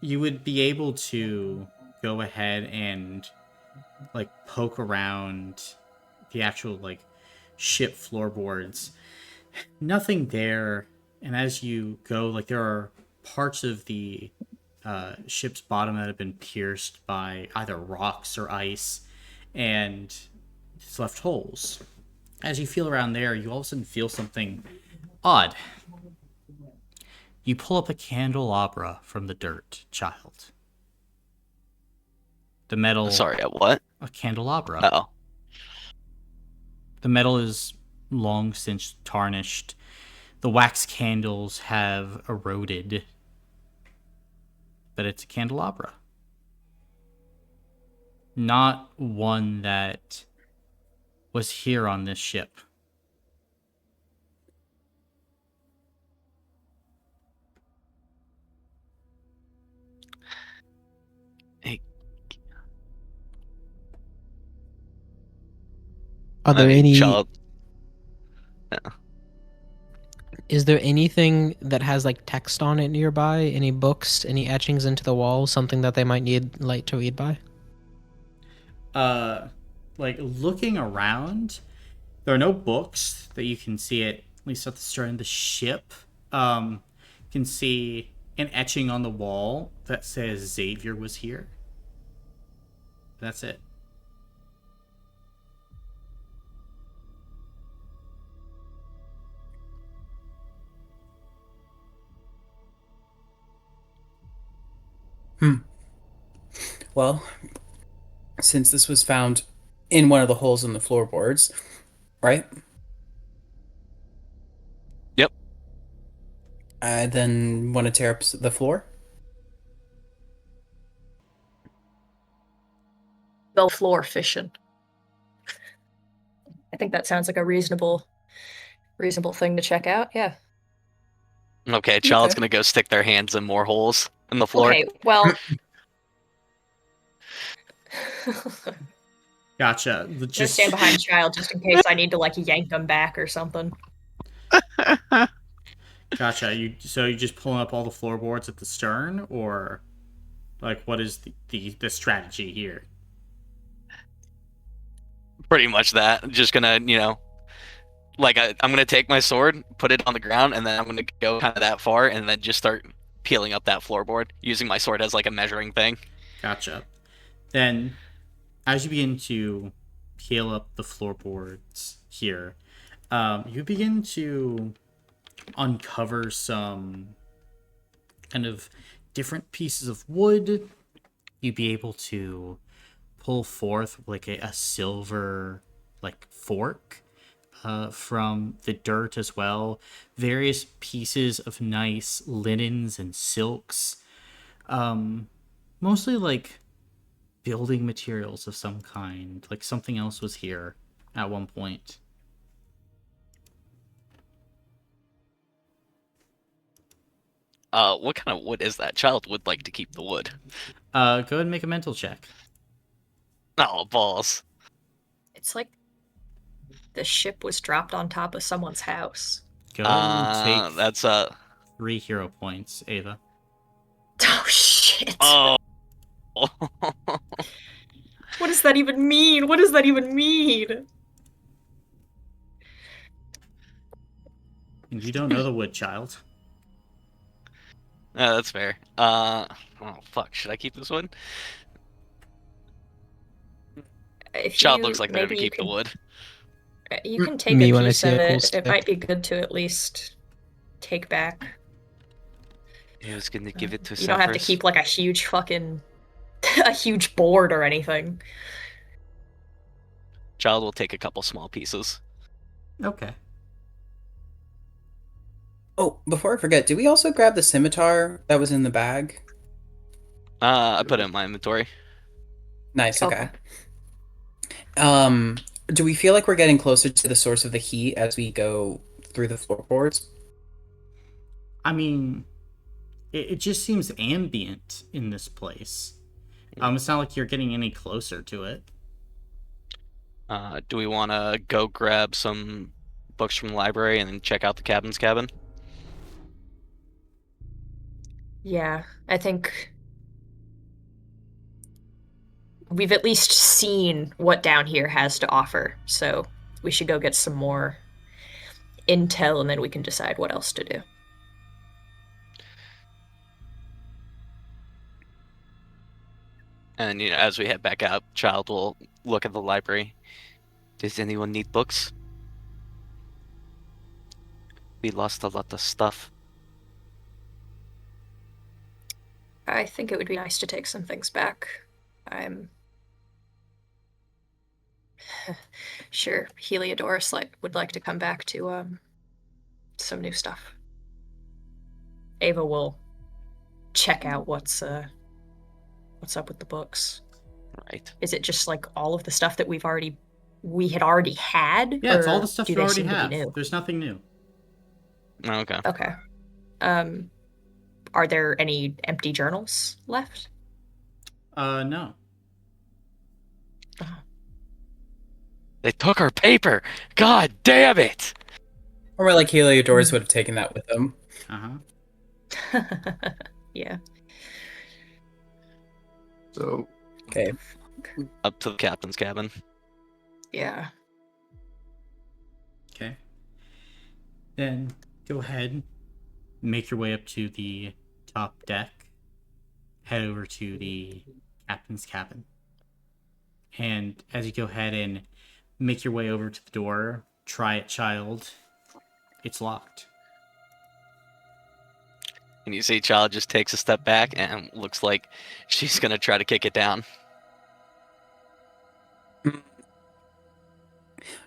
you would be able to go ahead and like poke around the actual like ship floorboards. Nothing there. And as you go, like there are parts of the ship's bottom that have been pierced by either rocks or ice, and it's left holes. As you feel around there, you all of a sudden feel something odd. You pull up a candelabra from the dirt, child. The metal. Sorry, at what? A candelabra. Oh. The metal is long since tarnished. The wax candles have eroded. But it's a candelabra. Not one that was here on this ship. Hey, Are there hey, any? Child. Is there anything that has like text on it nearby? Any books? Any etchings into the wall? Something that they might need light to read by? Like looking around, there are no books that you can see at least at the stern of the ship. You can see an etching on the wall that says Xavier was here. That's it. Well, since this was found in one of the holes in the floorboards, right? Yep. I then want to tear up the floor. Go floor fishing. I think that sounds like a reasonable thing to check out. Yeah. Okay, Child's Okay. gonna go stick their hands in more holes in the floor. Okay. Well. Gotcha. Just stand behind Child just in case I need to like yank them back or something. Gotcha. You just pulling up all the floorboards at the stern, or like what is the strategy here? Pretty much that. Just gonna, like I'm gonna take my sword, put it on the ground, and then I'm gonna go kind of that far, and then just start peeling up that floorboard using my sword as like a measuring thing. Gotcha. Then, as you begin to peel up the floorboards here, you begin to uncover some kind of different pieces of wood. You'd be able to pull forth like a silver like fork from the dirt as well. Various pieces of nice linens and silks. Mostly like building materials of some kind. Like something else was here at one point. What kind of wood is that? Child would like to keep the wood. Go ahead and make a mental check. Oh, balls. It's like the ship was dropped on top of someone's house. Go ahead and take That's 3 hero points, Ava. Oh shit. Oh. What does that even mean? What does that even mean? And you don't know the wood, child. That's fair. Oh fuck, should I keep this one? If Child you- looks like they're maybe gonna you keep the can- wood. You can take Me a when I piece see of a cool it. It stick. might be good to at least take back. He was gonna give it to You don't have to Severus. keep like a huge fucking a huge board or anything. Child will take a couple small pieces. Okay. Oh, before I forget, did we also grab the scimitar that was in the bag? I put it in my inventory. Nice, okay. Do we feel like we're getting closer to the source of the heat as we go through the floorboards? I mean, it just seems ambient in this place. It's not like you're getting any closer to it. Do we want to go grab some books from the library and then check out the captain's cabin? Yeah, I think we've at least seen what down here has to offer, so we should go get some more intel and then we can decide what else to do. And as we head back out, Child will look at the library. Does anyone need books? We lost a lot of stuff. I think it would be nice to take some things back. I'm sure Heliodorus would like to come back to some new stuff. Ava will check out what's up with the books. Right. Is it just like all of the stuff that we had already had? Yeah, it's all or the stuff do you they already seem to be have. new? There's nothing new. Okay. Okay. Are there any empty journals left? No. They took our paper! God damn it! Or like Heliodorus would have taken that with them. Uh-huh. Yeah. So Okay. Up to the captain's cabin. Yeah. Okay. Then go ahead, make your way up to the top deck, head over to the captain's cabin. And as you go ahead and make your way over to the door, try it, child. It's locked. And you see Child just takes a step back and looks like she's gonna try to kick it down.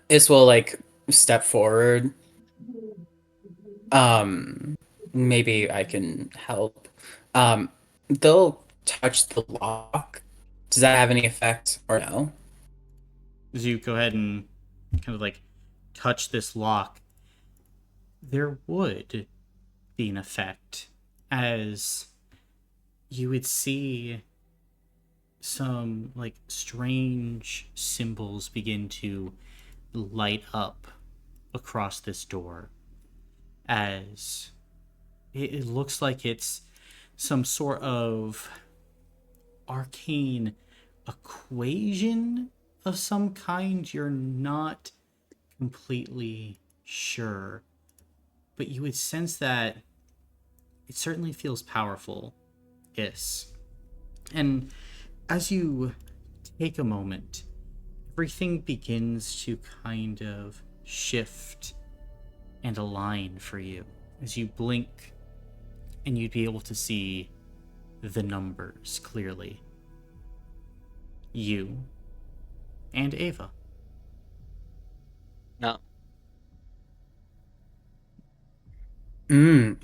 This will like step forward. Maybe I can help. They'll touch the lock. Does that have any effect or no? As you go ahead and kind of like touch this lock, there would be an effect, as you would see some like strange symbols begin to light up across this door as it looks like it's some sort of arcane equation of some kind. You're not completely sure, but you would sense that it certainly feels powerful. Yes. And as you take a moment, everything begins to kind of shift and align for you. As you blink, and you'd be able to see the numbers clearly. You and Ava. No.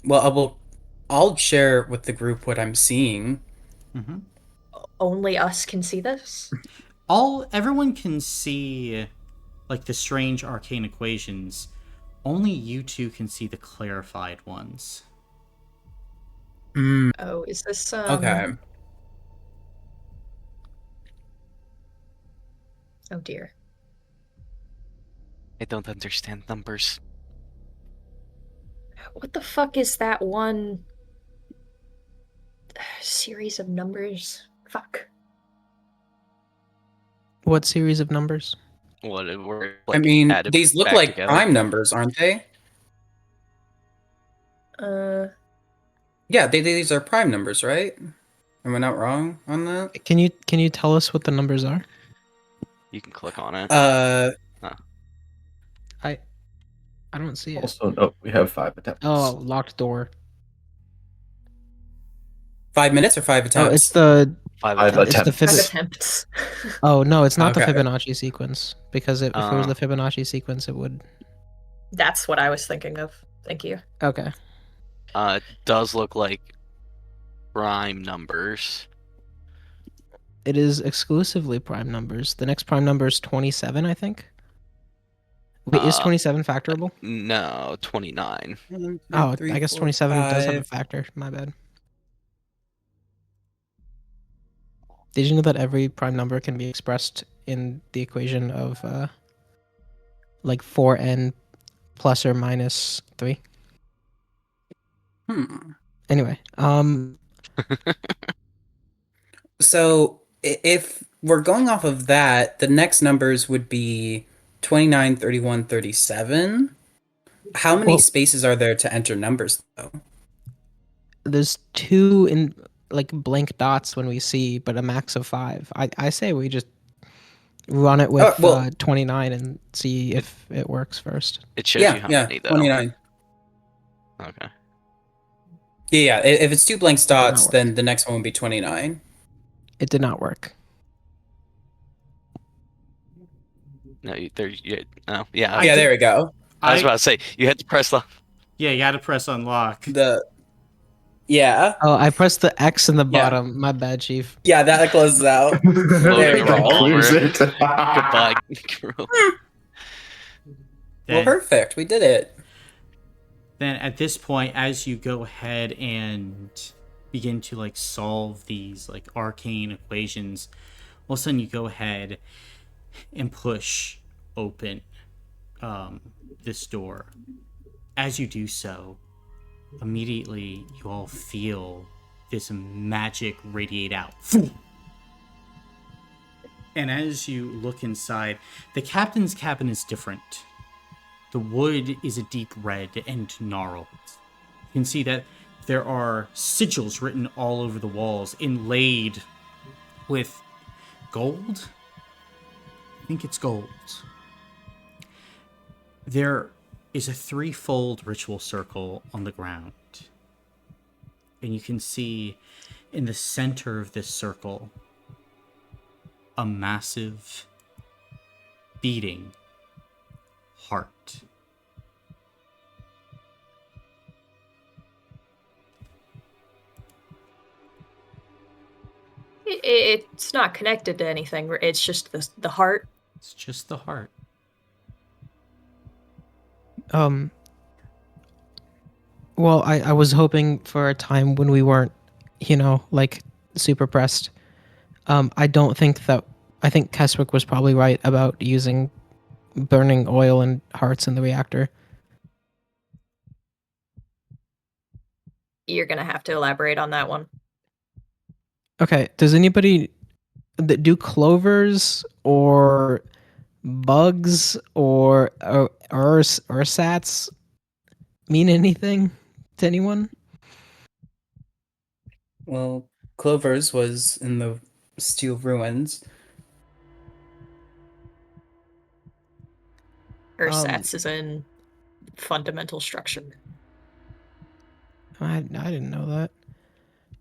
Well, I'll share with the group what I'm seeing. Mm-hmm. Only us can see this? Everyone can see like the strange arcane equations. Only you two can see the clarified ones. Oh, is this Okay. Oh dear. I don't understand numbers. What the fuck is that one series of numbers? Fuck. What series of numbers? What were I mean, added these look back like together? prime numbers, aren't they? Yeah, these are prime numbers, right? Am I not wrong on that? Can you tell us what the numbers are? You can click on it. I don't see it. Also, note we have 5 attempts. Oh, locked door. 5 minutes or 5 attempts? Oh, it's the 5 Five attempts. it's the attempts. Attempts. Oh no, it's not Okay. the Fibonacci sequence because if it was the Fibonacci sequence, it would. That's what I was thinking of. Thank you. Okay. It does look like prime numbers. It is exclusively prime numbers. The next prime number is 27, I think. Wait, is 27 factorable? No, 29. 1, 2, Oh, 3, I guess 4, 27 does have a 5. factor. My bad. Did you know that every prime number can be expressed in the equation of like 4n plus or minus 3? Anyway, So if we're going off of that, the next numbers would be 29, 31, 37. How many Well- spaces are there to enter numbers, though? there's 2 in like blank dots when we see, but a max of 5. I say we just run it with 29 and see if it works first. It shows you how yeah, many, though. 29. Okay. Yeah, if it's 2 blank dots, work. then the next one would be 29. It did not work. No, yeah. Yeah, there we go. I was about to say, you had to press the... Yeah, you gotta press unlock. Yeah. Oh, I pressed the X in the Yeah. bottom. My bad, Chief. Yeah, that closes out. Loading you a go. revolver. Clears it. Goodbye, girl. Well, perfect. We did it. Then at this point, as you go ahead and begin to like solve these like arcane equations, all of a sudden you go ahead and push open this door. As you do so, immediately you all feel this magic radiate out. And as you look inside, the captain's cabin is different. The wood is a deep red and gnarled. You can see that there are sigils written all over the walls, inlaid with gold. I think it's gold. There is a threefold ritual circle on the ground. And you can see in the center of this circle a massive beating heart. It's not connected to anything. It's just the heart. It's just the heart. Well, I was hoping for a time when we weren't, like super pressed. I don't think that. I think Keswick was probably right about using burning oil and hearts in the reactor. You're gonna have to elaborate on that one. Okay, does anybody that do clovers or bugs or sats mean anything to anyone? Well, Clovers was in the steel ruins. Ersatz is in fundamental structure. I didn't know that.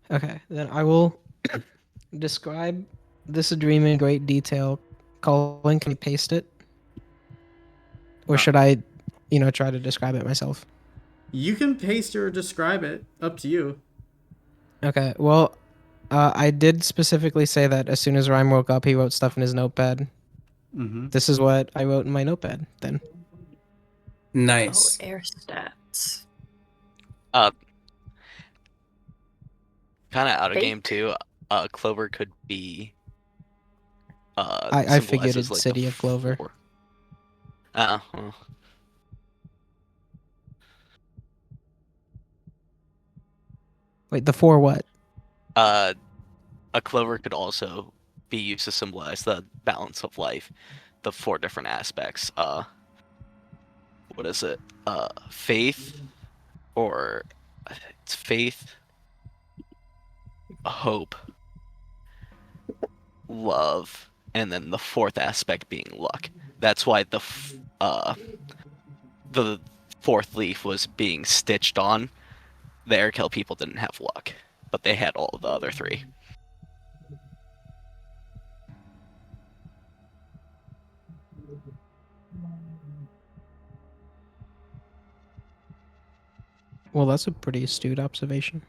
Okay, then I will describe this dream in great detail. Colin, can you paste it? Or should I, try to describe it myself? You can paste or describe it. Up to you. Okay, well, I did specifically say that as soon as Rhyme woke up, he wrote stuff in his notepad. Mm-hmm. This is what I wrote in my notepad then. Nice. Oh, air stats. Kind of out of game Fake? too. Clover could be I figured symbolizes it's like City of Clover. four. Well, Wait, the 4 what? a clover could also be used to symbolize the balance of life, the 4 different aspects. What is it? Faith, or it's faith, hope, love, and then the 4th aspect being luck. That's why the 4th leaf was being stitched on. The Airkel people didn't have luck, but they had all of the other 3. Well, that's a pretty astute observation.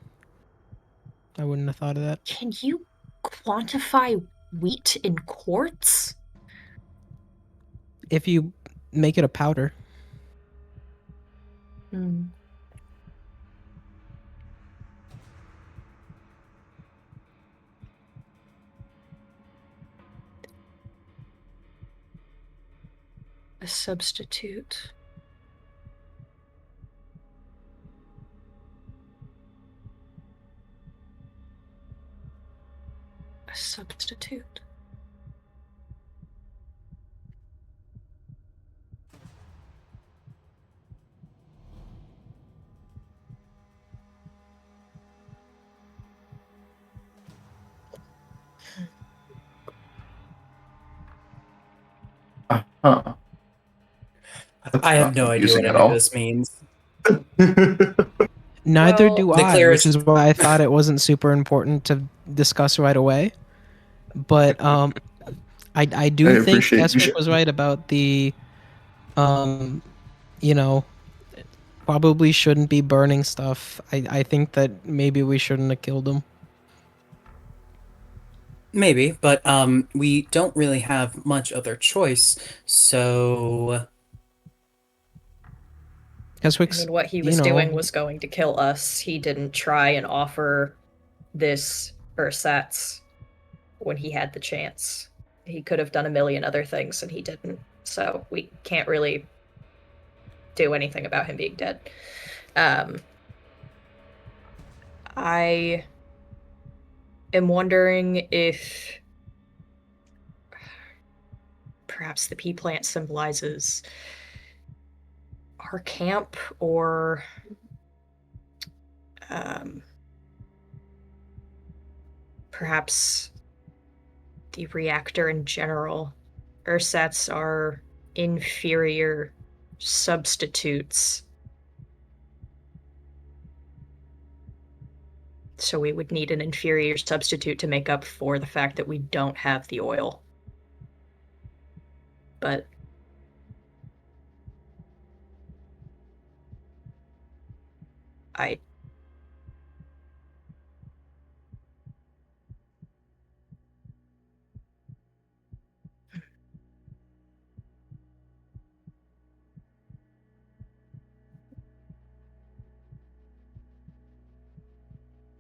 I wouldn't have thought of that. Can you quantify wheat in quarts? If you make it a powder, Hmm. A substitute. A substitute. Huh. That's I have not no idea what confusing at any of all. this means. neither Well, do the I, which clearest- is why I thought it wasn't super important to discuss right away. But I do I think appreciate you Keswick sharing. was right about the you know, probably shouldn't be burning stuff. I think that maybe we shouldn't have killed him. Maybe, but we don't really have much other choice. So I Keswick's, mean, what he you was doing know, was going to kill us. He didn't try and offer this ersatz when he had the chance. He could have done a million other things, and he didn't. So we can't really do anything about him being dead. I am wondering if perhaps the pea plant symbolizes our camp, or perhaps the reactor in general. Ersatz are inferior substitutes. So we would need an inferior substitute to make up for the fact that we don't have the oil. But I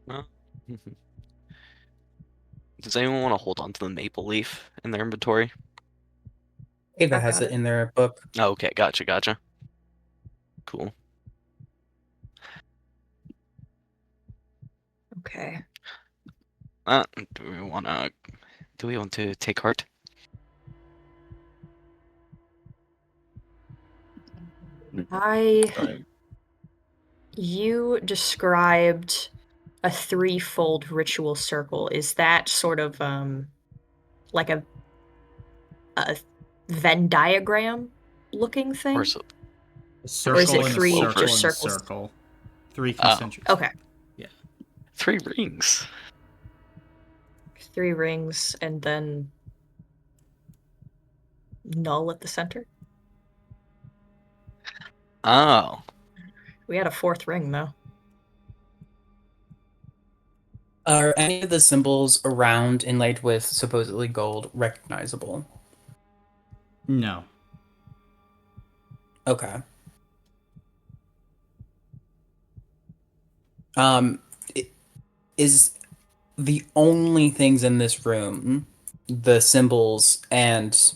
Well, Does anyone want to hold on to the maple leaf in their inventory? Ava I've has got it it. in their book. Oh, okay, gotcha. Cool. Okay. Do we want to take heart? You described a threefold ritual circle. Is that sort of like a Venn diagram looking thing? Or so, A Or is circle it and a three circle just and a circles? circle. 3 Oh. concentric. Okay. Yeah. 3 rings. 3 rings and then null at the center. Oh. We had a 4th ring though. Are any of the symbols around inlaid with supposedly gold recognizable? No. Okay. Um, is the only things in this room the symbols and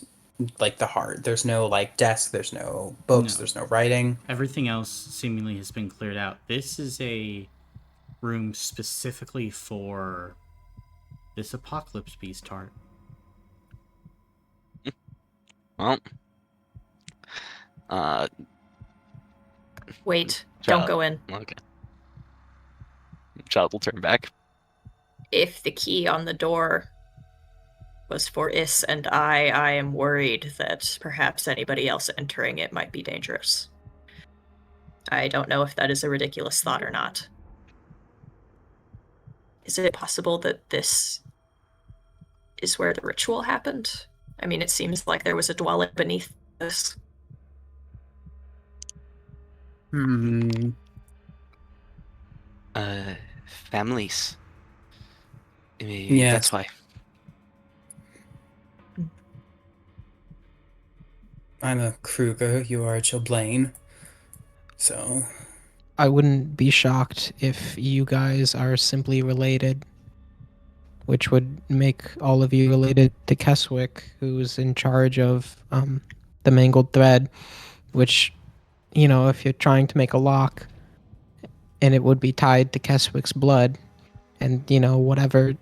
like the heart? There's no like desk, there's no books, No. there's no writing. Everything else seemingly has been cleared out. This is a room specifically for this apocalypse beast heart. Well. Wait, don't go in. Okay. Child will turn back. If the key on the door was for Is and I am worried that perhaps anybody else entering it might be dangerous. I don't know if that is a ridiculous thought or not. Is it possible that this is where the ritual happened? I mean, it seems like there was a dwelling beneath this. Hmm. Families. Yes. That's why. I'm a Kruger, you are a Chilblain. So, I wouldn't be shocked if you guys are simply related, which would make all of you related to Keswick, who's in charge of the mangled thread, which, you know, if you're trying to make a lock, and it would be tied to Keswick's blood, and, you know, whatever,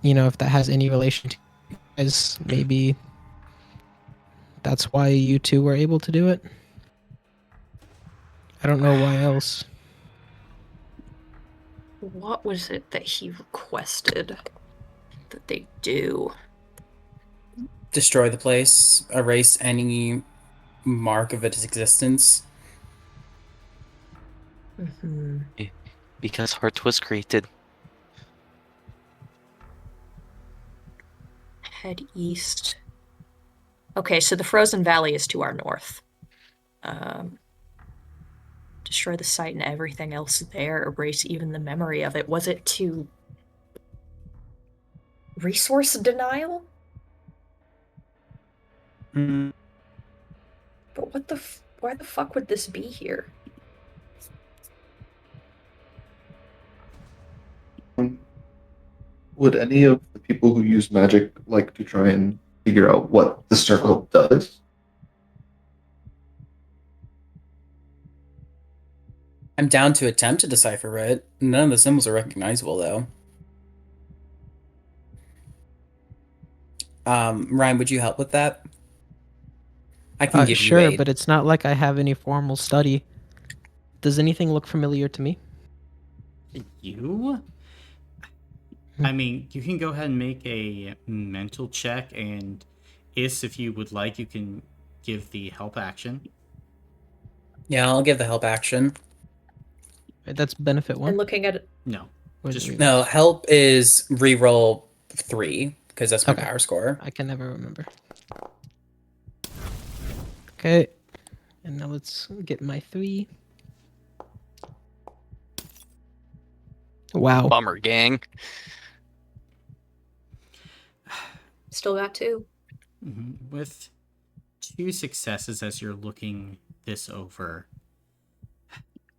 you know, if that has any relation to you guys, maybe that's why you two were able to do it. I don't know why else. What was it that he requested that they do? destroy the place, erase any mark of its existence. Mm-hmm. Because heart was created. Head east. Okay, so the frozen valley is to our north. Destroy the site and everything else there, erase even the memory of it. Was it to resource denial? Mm. But why the fuck would this be here? Would any of the people who use magic like to try and figure out what the circle does? I'm down to attempt to decipher it. None of the symbols are recognizable, though. Ryan, would you help with that? I can give you Sure, aid. but it's not like I have any formal study. Does anything look familiar to me? You? I mean, you can go ahead and make a mental check, and if you would like, you can give the help action. Yeah, I'll give the help action. That's benefit one. And looking at it, No. Or Just is it- No, help is reroll 3 because that's my Okay. power score. I can never remember. Okay, and now let's get my 3. Wow. Bummer, gang. still got 2. With 2 successes as you're looking this over,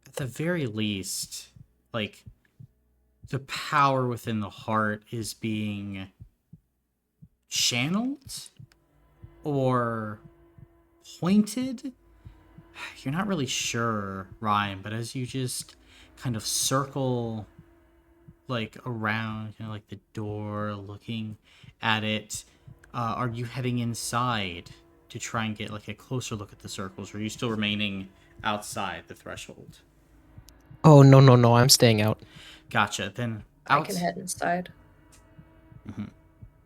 at the very least, like, the power within the heart is being channeled or pointed. You're not really sure, Ryan, but as you just kind of circle like around, like the door, looking at it, are you heading inside to try and get like a closer look at the circles, or are you still remaining outside the threshold? Oh, no, I'm staying out. Gotcha. Then I can head inside. Mhm.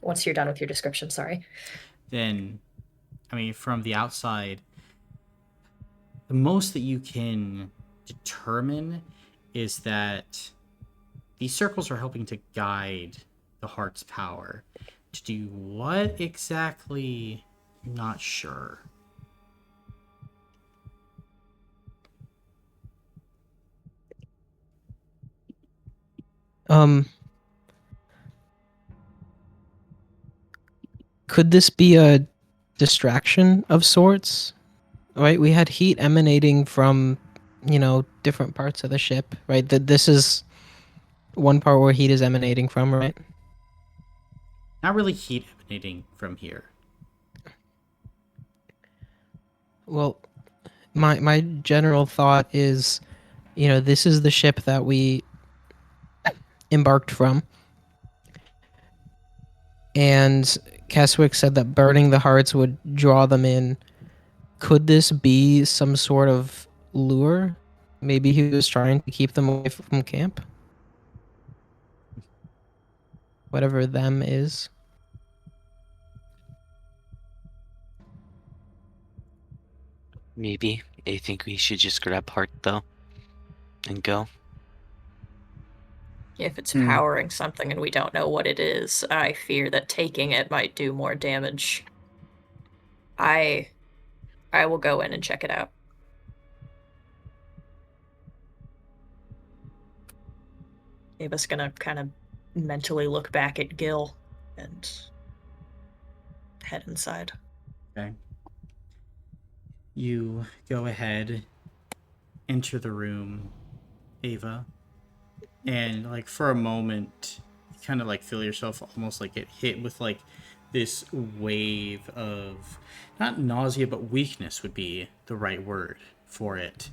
Once you're done with your description, sorry. Then, I mean, from the outside, the most that you can determine is that these circles are helping to guide the heart's power. To do what exactly? Not sure. Could this be a distraction of sorts? Right? We had heat emanating from, different parts of the ship, right? That this is one part where heat is emanating from, right? Not really heat emanating from here. Well, my general thought is, this is the ship that we embarked from. And Keswick said that burning the hearts would draw them in. Could this be some sort of lure? Maybe he was trying to keep them away from camp? Whatever them is. Maybe. I think we should just grab Heart, though, and go. If it's powering something and we don't know what it is, I fear that taking it might do more damage. I will go in and check it out. Ava's gonna kind of mentally look back at Gil and head inside. Okay. You go ahead, enter the room, Ava, and like for a moment, you kind of like feel yourself almost like get hit with like this wave of not nausea, but weakness would be the right word for it.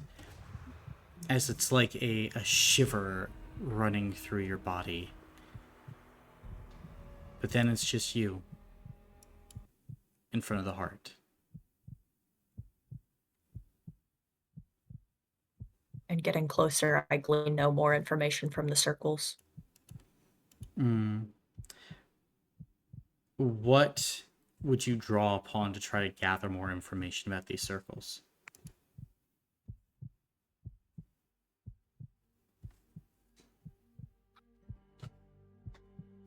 As it's like a shiver running through your body. But then it's just you in front of the heart. And getting closer, I glean no more information from the circles. What would you draw upon to try to gather more information about these circles?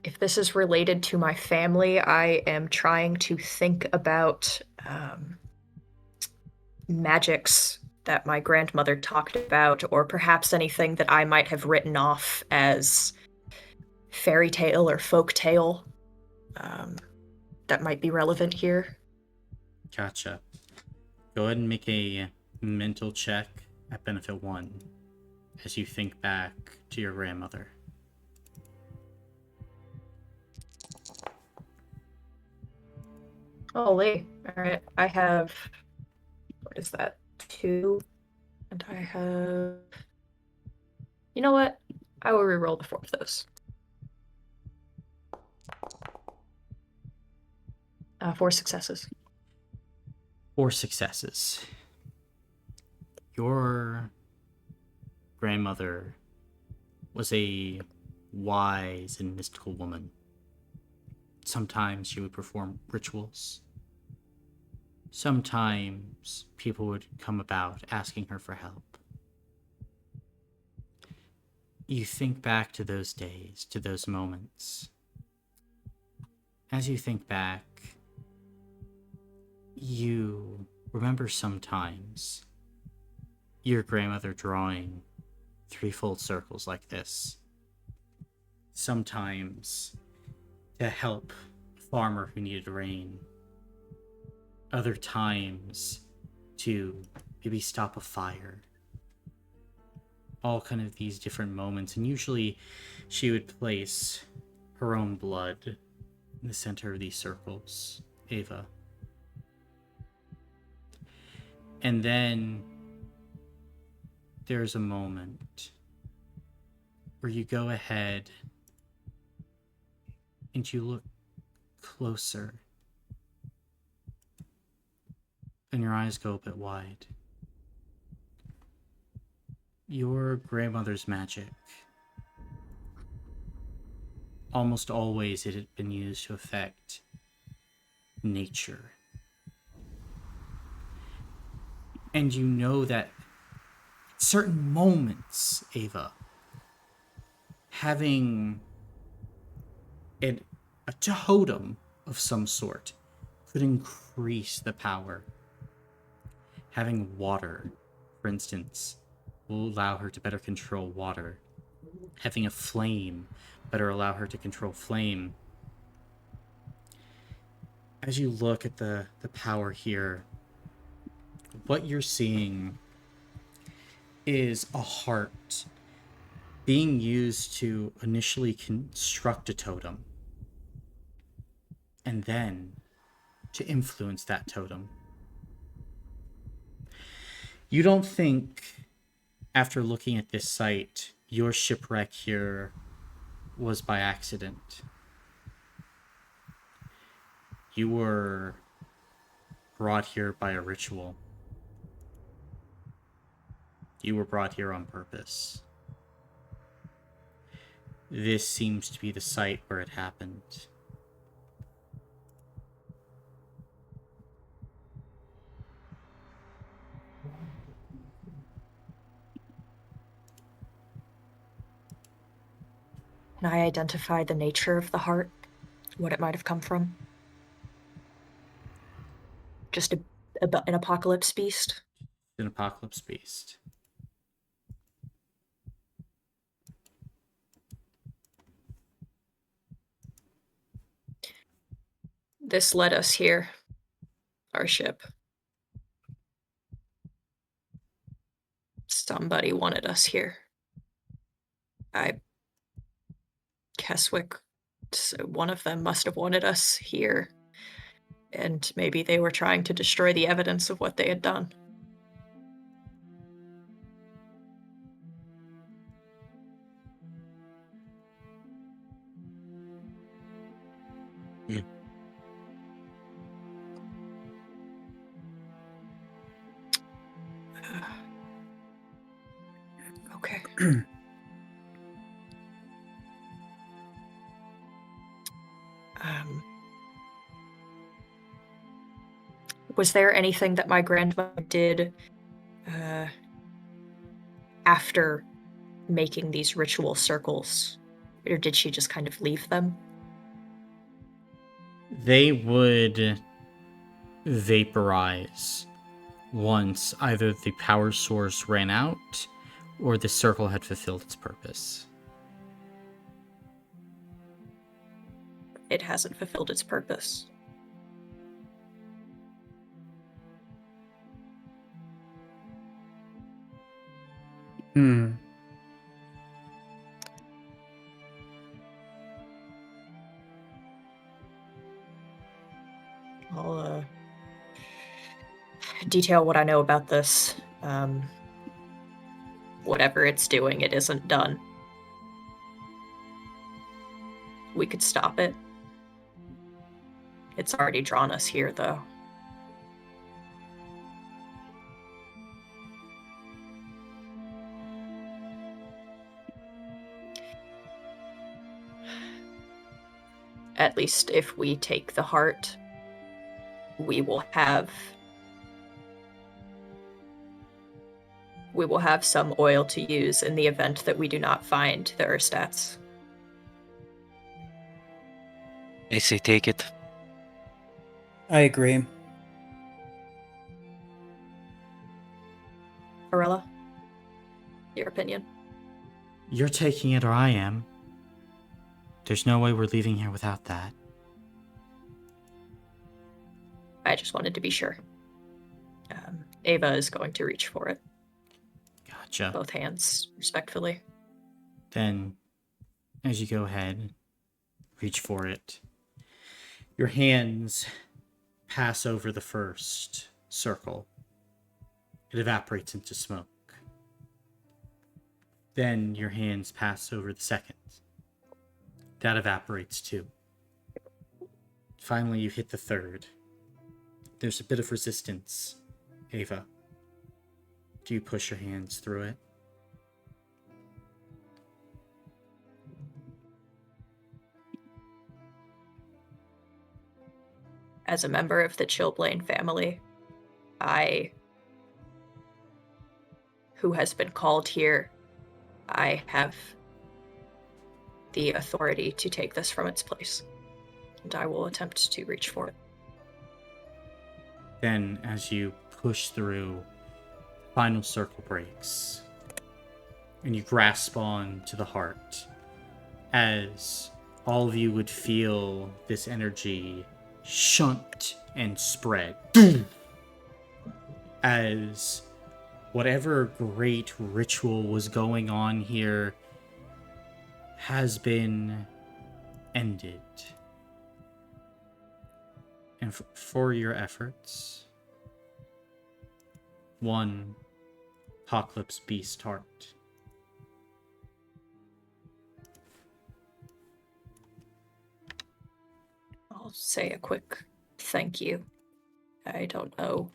If this is related to my family, I am trying to think about magics that my grandmother talked about, or perhaps anything that I might have written off as fairy tale or folk tale that might be relevant here. Gotcha. Go ahead and make a mental check at benefit 1 as you think back to your grandmother. Holy. Alright, I have... What is that? 2. And I have... You know what? I will reroll the 4 of those. 4 successes. 4 successes. Your grandmother was a wise and mystical woman. Sometimes she would perform rituals. Sometimes people would come about asking her for help. You think back to those days, to those moments. As you think back, you remember sometimes your grandmother drawing 3-fold circles like this. Sometimes to help a farmer who needed rain. Other times to maybe stop a fire. all kind of these different moments, and usually she would place her own blood in the center of these circles, Ava. And then there's a moment where you go ahead and you look closer, and your eyes go a bit wide. Your grandmother's magic, almost always it had been used to affect nature. And you know that at certain moments, Ava, having a totem of some sort could increase the power. Having water, for instance, will allow her to better control water. Having a flame better allow her to control flame. As you look at the power here, what you're seeing is a heart being used to initially construct a totem, and then to influence that totem. You don't think, after looking at this site, your shipwreck here was by accident. You were brought here by a ritual. You were brought here on purpose. This seems to be the site where it happened. Can I identify the nature of the heart? What it might have come from? Just an apocalypse beast? An apocalypse beast. This led us here. Our ship. Somebody wanted us here. Keswick, so one of them must have wanted us here. And maybe they were trying to destroy the evidence of what they had done. Okay. Was there anything that my grandmother did after making these ritual circles? Or did she just kind of leave them? They would vaporize once either the power source ran out or the circle had fulfilled its purpose. It hasn't fulfilled its purpose. I'll detail what I know about this. Whatever it's doing, it isn't done. We could stop it. It's already drawn us here, though. At least if we take the heart, we will have some oil to use in the event that we do not find the Erstats. I say take it. I agree. Arella, your opinion? You're taking it or I am. There's no way we're leaving here without that. I just wanted to be sure. Ava is going to reach for it. Gotcha. Gotcha. both hands, respectfully. Then, as you go ahead, reach for it, your hands pass over the first circle. It evaporates into smoke. Then your hands pass over the second. That evaporates too. Finally, you hit the third. There's a bit of resistance. Ava, do you push your hands through it? As a member of the Chilblain family, who has been called here, I have the authority to take this from its place, and I will attempt to reach for it. Then, as you push through, final circle breaks, and you grasp on to the heart, as all of you would feel this energy shunt and spread. As whatever great ritual was going on here has been ended. And for your efforts, one Apocalypse Beast heart. I'll say a quick thank you. I don't know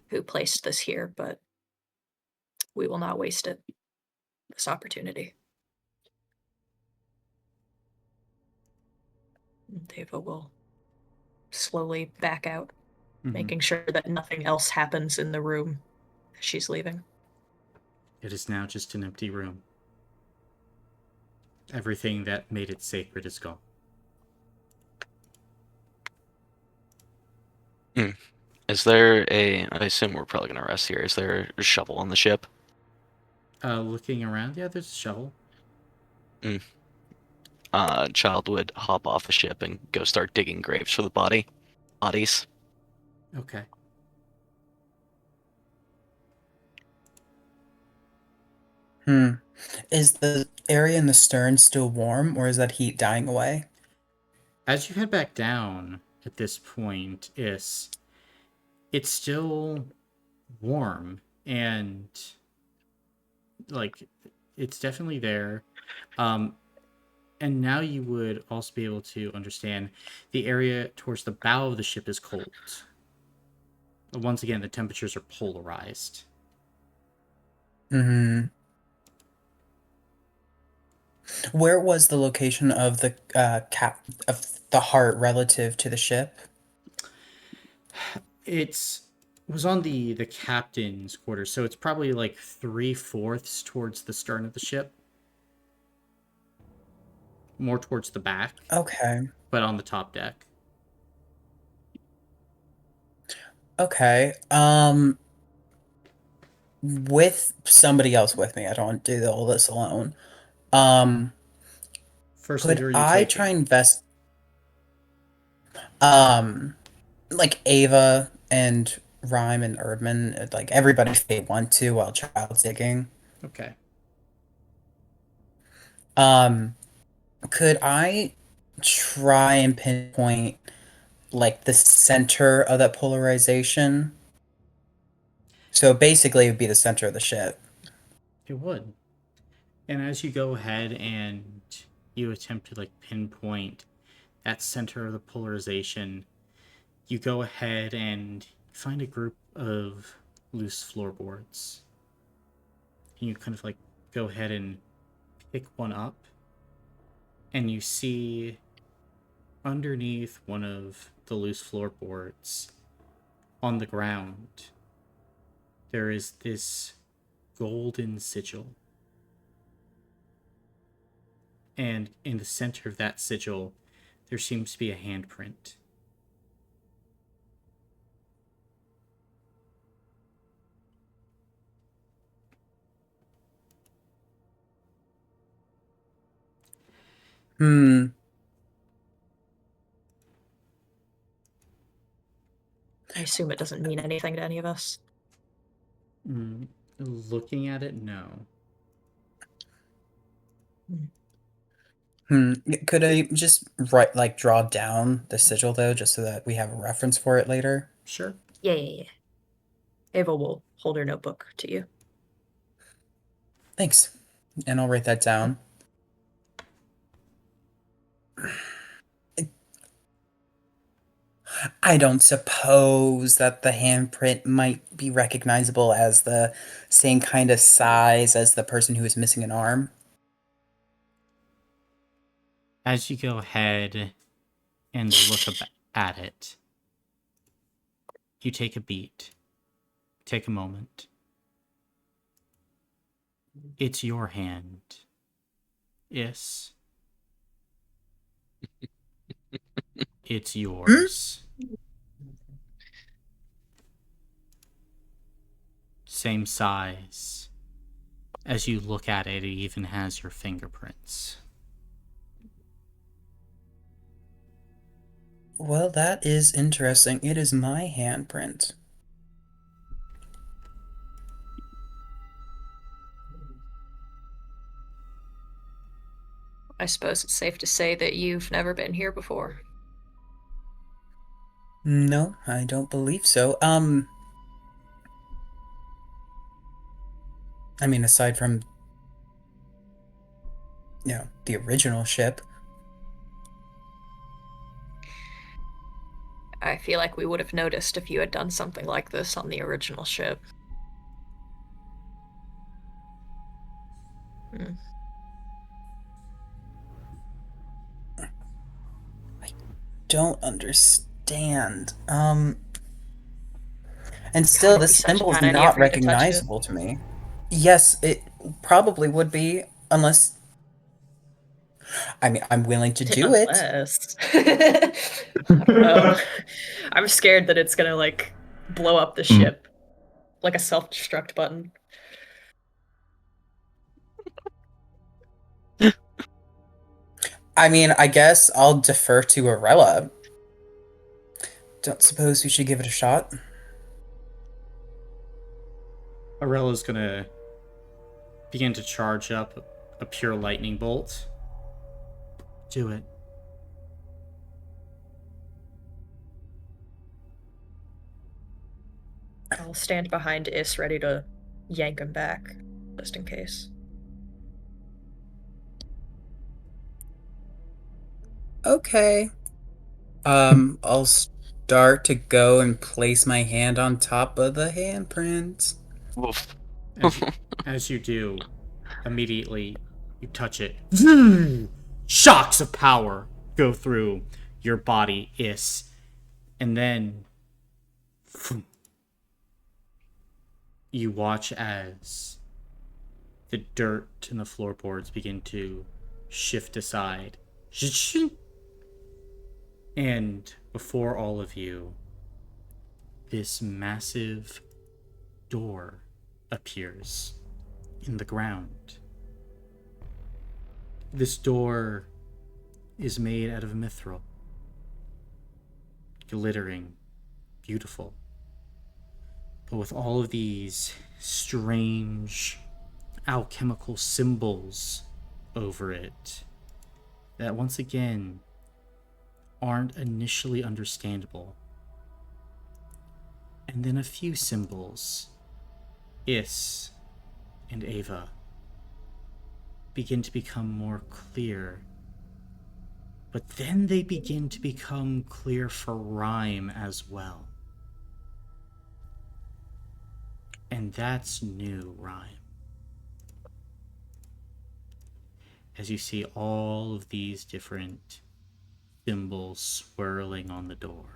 who placed this here, but we will not waste it. This opportunity. Ava will slowly back out, making sure that nothing else happens in the room as she's leaving. It is now just an empty room. Everything that made it sacred is gone. Is there I assume we're probably gonna rest here. Is there a shovel on the ship? Looking around, yeah, there's a shovel. Child would hop off the ship and go start digging graves for the bodies. Okay. Is the area in the stern still warm, or is that heat dying away? As you head back down at this point, it's still warm and like it's definitely there. And now you would also be able to understand the area towards the bow of the ship is cold. Once again, the temperatures are polarized. Mm-hmm. Where was the location of the of the heart relative to the ship? It was on the captain's quarters, so it's probably like 3/4 towards the stern of the ship, more towards the back, Okay. but on the top deck. Okay. With somebody else with me. I don't want to do all this alone. Firstly, who Could are you I taking? try and invest like Ava and Rhyme and Erdman, like everybody if they want to while Child's digging. Okay. Could I try and pinpoint like the center of that polarization? So basically it would be the center of the ship. It would. And as you go ahead and you attempt to like pinpoint that center of the polarization, you go ahead and find a group of loose floorboards. And you kind of like go ahead and pick one up, and you see underneath one of the loose floorboards on the ground there is this golden sigil. And in the center of that sigil, there seems to be a handprint. I assume it doesn't mean anything to any of us. Looking at it, no. Could I just draw down the sigil though, just so that we have a reference for it later? Sure. Yeah. Ava will hold her notebook to you. Thanks. And I'll write that down. I don't suppose that the handprint might be recognizable as the same kind of size as the person who is missing an arm. As you go ahead and look at it, you take a beat. Take a moment. It's your hand. Yes. It's yours. Same size. As you look at it, it even has your fingerprints. Well, that is interesting. It is my handprint. I suppose it's safe to say that you've never been here before. No, I don't believe so. I mean, aside from, the original ship. I feel like we would have noticed if you had done something like this on the original ship. I don't understand. And still, God, it'd be this such symbol is bad idea not for you to touch it. recognizable to me. Yes, it probably would be, unless... I mean, I'm willing to do it. Unless... I don't know. I'm scared that it's gonna, blow up the ship. Like a self-destruct button. I mean, I guess I'll defer to Arella. Don't suppose we should give it a shot? Arella's gonna begin to charge up a pure lightning bolt. Do it. I'll stand behind Is, ready to yank him back, just in case. Okay. I'll start to go and place my hand on top of the handprint. Woof. As you do, immediately you touch it. Shocks of power go through your body, Is. And then you watch as the dirt and the floorboards begin to shift aside. And before all of you, this massive door appears in the ground. This door is made out of mithril, glittering, beautiful, but with all of these strange alchemical symbols over it that once again aren't initially understandable. And then a few symbols, Is and Ava, begin to become more clear. But then they begin to become clear for Rhyme as well. And that's new, Rhyme. As you see all of these different symbols swirling on the door.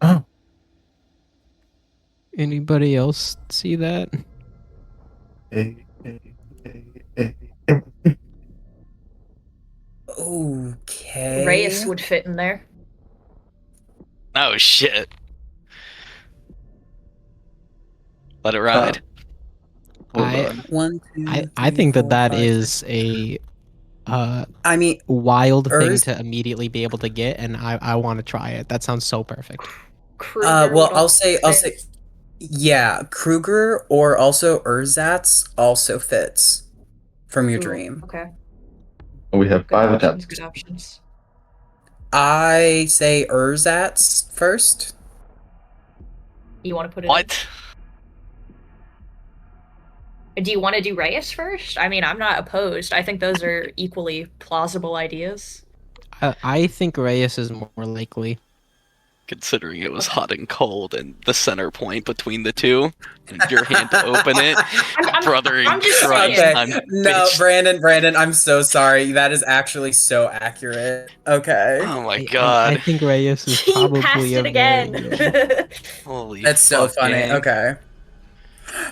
Oh. Anybody else see that? Okay. Reyes would fit in there. Oh shit. Let it ride. Hold I- on. 1, 2, I 3, think 4, that 5, is 6. a I mean, wild thing Urs- to immediately be able to get, and I want to try it. That sounds so perfect. Kruger well, would I'll also say, fit. yeah, Kruger or also Erzatz also fits from your Ooh, dream. okay. We have Good 5 options. attempts. Good options. I say Erzatz first. You want to put it What? in? Do you want to do Reyes first? I mean, I'm not opposed. I think those are equally plausible ideas. I think Reyes is more likely. Considering it was Okay. hot and cold and the center point between the two, and your hand to open it, brother in I'm just Christ, saying. Okay, I'm no, bitched. Brandon, I'm so sorry. That is actually so accurate. Okay, Oh my I god. think Reyes is He passed probably it a very again. good. Holy that's so fuck, funny. gang. Okay,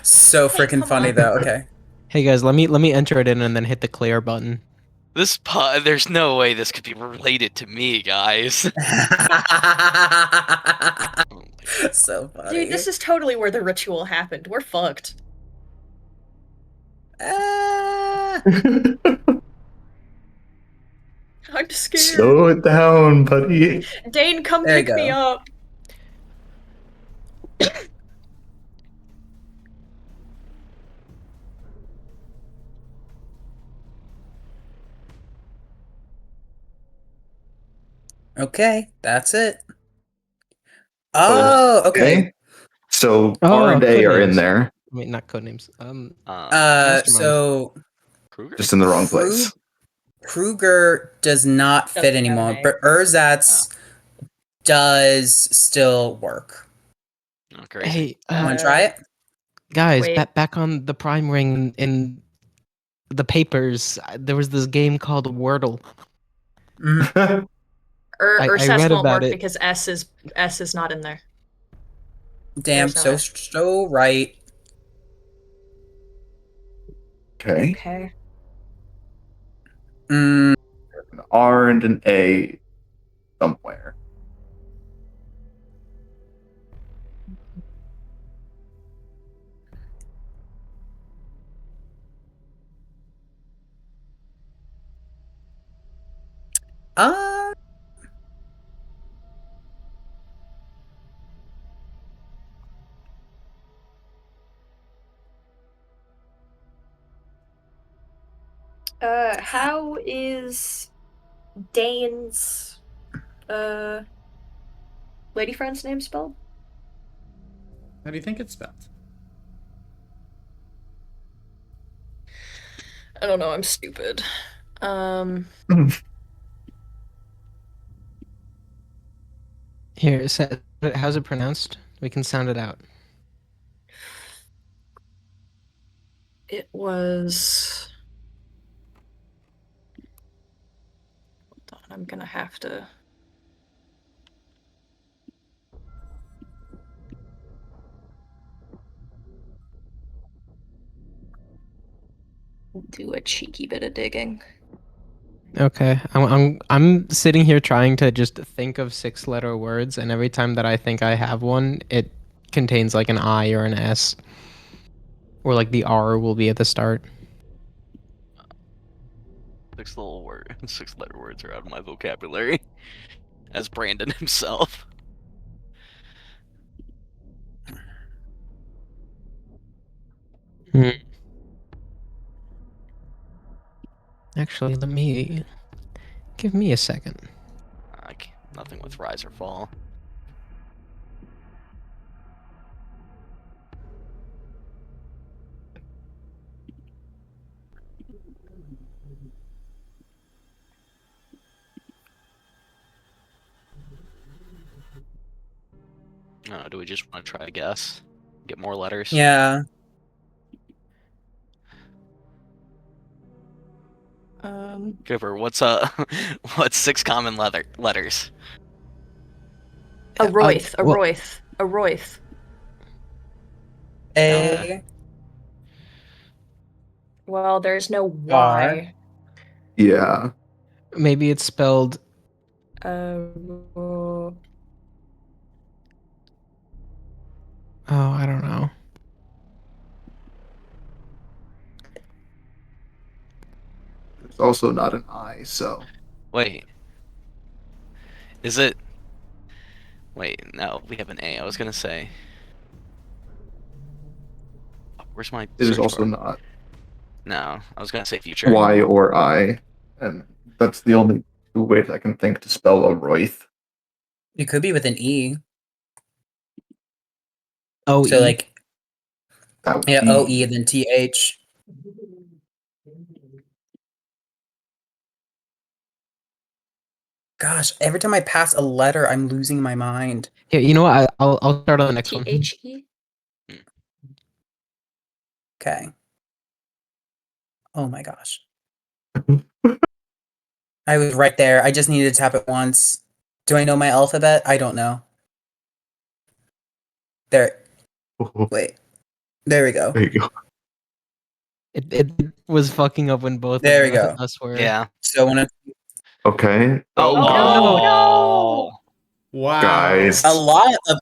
so Hey, freaking come funny on. though. Okay. Hey guys, let me enter it in and then hit the clear button. There's no way this could be related to me, guys. Oh my god. So funny. Dude, this is totally where the ritual happened. We're fucked. Ah. I'm scared. Slow it down, buddy. Dane, come There you pick me go. up. Okay, that's it. Oh, okay. So R Oh, and A are in codenames. there, I mean, not codenames. Mastermind. So Kruger? just in the wrong Krug- place. Kruger does not fit Doesn't have a anymore, name. but Erzatz does still work. Oh, crazy. Hey, Want to try it? guys, Wait. back on the Prime Ring in the papers, there was this game called Wordle. Mhm. I Sess read won't about work it. because S is not in there. Damn, There's no S. so right. Okay. Okay. Mm, An R and an A somewhere. uh, How is Dane's lady friend's name spelled? How do you think it's spelled? I don't know, I'm stupid. Here, how's it pronounced? We can sound it out. It was. Hold on, I'm gonna have to. Do a cheeky bit of digging. Okay, I'm sitting here trying to just think of 6-letter words, and every time that I think I have one, it contains like an I or an S, or like the R will be at the start. 6-letter words are out of my vocabulary. As Brandon himself. Hmm. Actually, give me a second. Nothing with rise or fall. Do we just want to try to guess? Get more letters? yeah. Cooper, what's what's 6 common letters? A Royth, a Well, Royth, a Royth. A Well, there's no R. Y. Yeah. maybe it's spelled. Uh, Oh, I don't know. There's also not an I, so Wait. Is it Wait, no, we have an A. I was gonna say. Where's my It is search also bar? not No, I was gonna say future. Y or I, and that's the only two ways I can think to spell a Royth. It could be with an E. Oh, So like That would yeah, be OE and then TH. Gosh, every time I pass a letter, I'm losing my mind. Here, you know what? I'll start on the next one. THE? Okay. Oh my gosh. I was right there. I just needed to tap it once. Do I know my alphabet? I don't know. There. Wait. There we go. There you go. It was fucking up when both There of we go. us were. Yeah. So when Okay. Oh, no! Wow. Guys. a lot of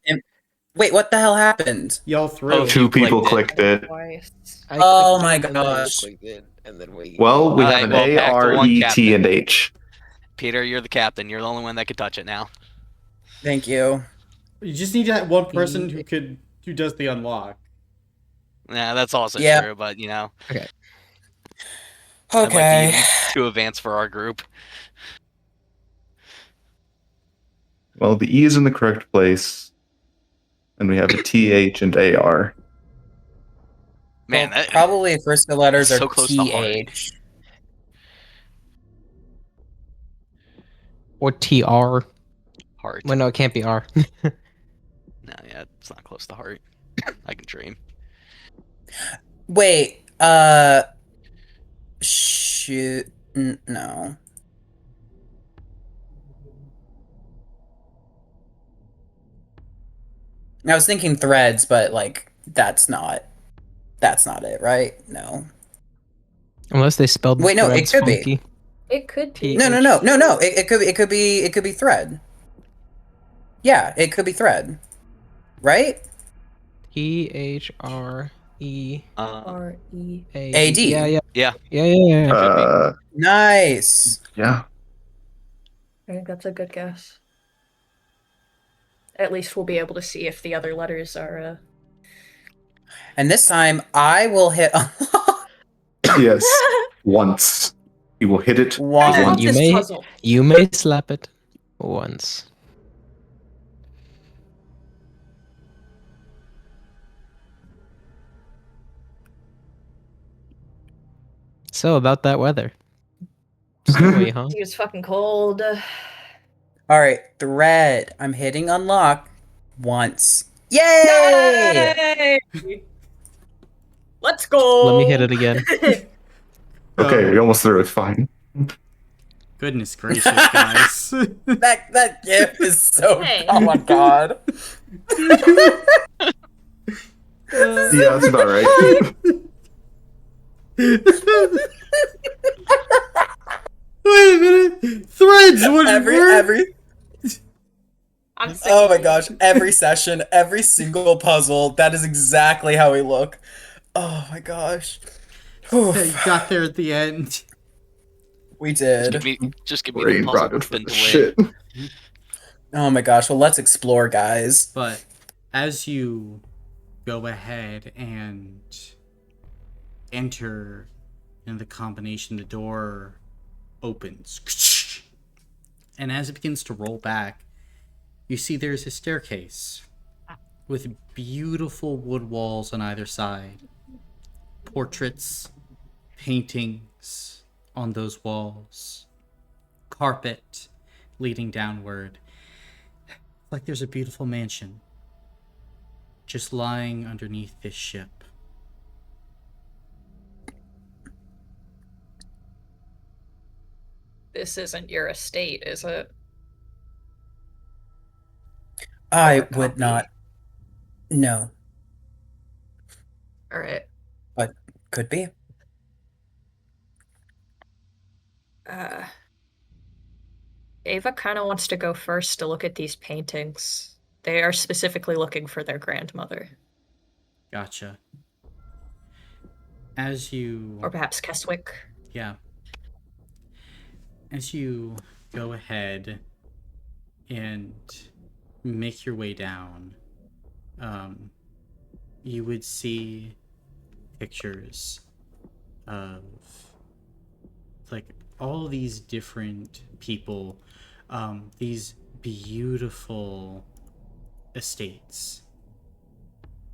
wait, what the hell happened? Y'all through. Both Two you people clicked it. clicked it. I Oh clicked my it, and then you gosh. clicked it, and then we. Well, we have Alright, an well, A, back to R, one E, T, captain. and H. Peter, you're the captain. You're the only one that can touch it now. Thank you. You just need that one person who does the unlock. Yeah, that's also Yeah. true, but you know, Okay. I might be too advanced for our group. Well, the E is in the correct place, and we have a T, H, and AR. Man, Well, that, probably first the letters so are close to heart. TH. Or TR. Heart. Well, no, it can't be R. No, yeah, it's not close to heart. I can dream. Wait, shoot, no. I was thinking threads, but like that's not it, right? No. Unless they spelled Wait, no, it threads could be. funky. It could be. No. It could be thread. Yeah, it could be thread, right? THREAD. R-E. AD. Yeah. Yeah. Yeah. Nice. Yeah. I think that's a good guess. At least we'll be able to see if the other letters are, And this time I will hit Yes. Once. You will hit it One. I love once. You this may- puzzle. You may slap it once. So about that weather. Snowy, huh? It was fucking cold. All right, thread. I'm hitting unlock once. Yay! Yay! Let's go! Let me hit it again. Okay, we almost threw it. Fine. Goodness gracious, guys. That gif is so. Hey. Oh my god. Yeah, that's about right. Wait a minute. Threads wouldn't work. every. I'm sick Oh of my you. gosh! Every session, every single puzzle. That is exactly how we look. Oh my gosh. You Oof, got there at the end. we Just did. give me the Brain puzzle rotted spin for to the win. shit. Oh my gosh. Well, let's explore, guys. But as you go ahead and enter in the combination, the door opens. And as it begins to roll back, you see there's a staircase with beautiful wood walls on either side. Portraits, paintings on those walls. Carpet leading downward. Like there's a beautiful mansion just lying underneath this ship. This isn't your estate, is it? I Or a would copy? not. No, Alright. but could be. Ava kind of wants to go first to look at these paintings. They are specifically looking for their grandmother. Gotcha. As you... Or perhaps Keswick. Yeah. As you go ahead and make your way down, you would see pictures of like all these different people, these beautiful estates,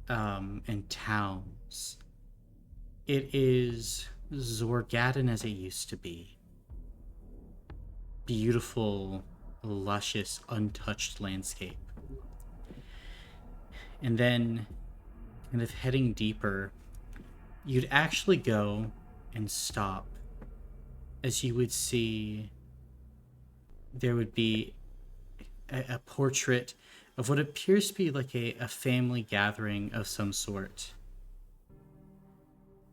and towns. It is Zorgadon as it used to be. Beautiful, luscious, untouched landscape. And then, kind of heading deeper, you'd actually go and stop, as you would see there would be a portrait of what appears to be like a family gathering of some sort.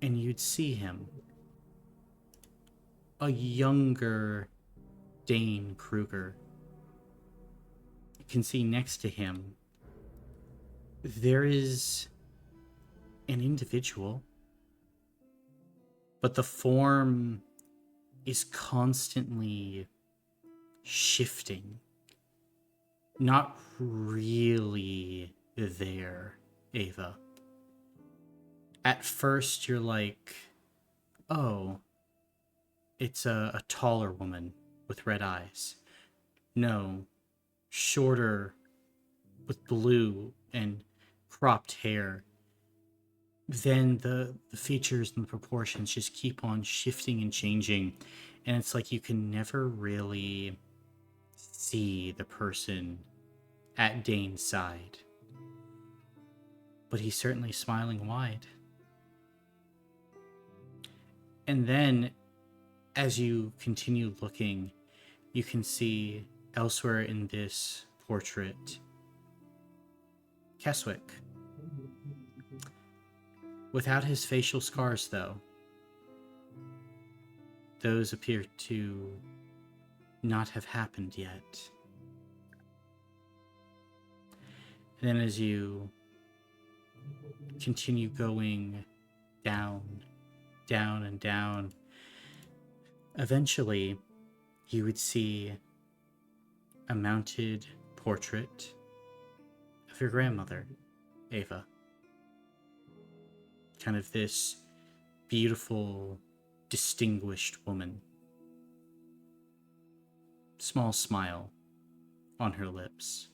And you'd see him. A younger Dane Kruger. You can see next to him there is an individual, but the form is constantly shifting. Not really there, Ava. At first, you're like, oh, it's a taller woman with red eyes. No, shorter with blue and cropped hair. Then the features and the proportions just keep on shifting and changing, and it's like you can never really see the person at Dane's side. But he's certainly smiling wide. And then, as you continue looking, you can see elsewhere in this portrait Keswick. Without his facial scars, though. Those appear to not have happened yet. And then as you continue going down, down, and down, eventually you would see a mounted portrait of your grandmother, Ava. Kind of this beautiful, distinguished woman. Small smile on her lips.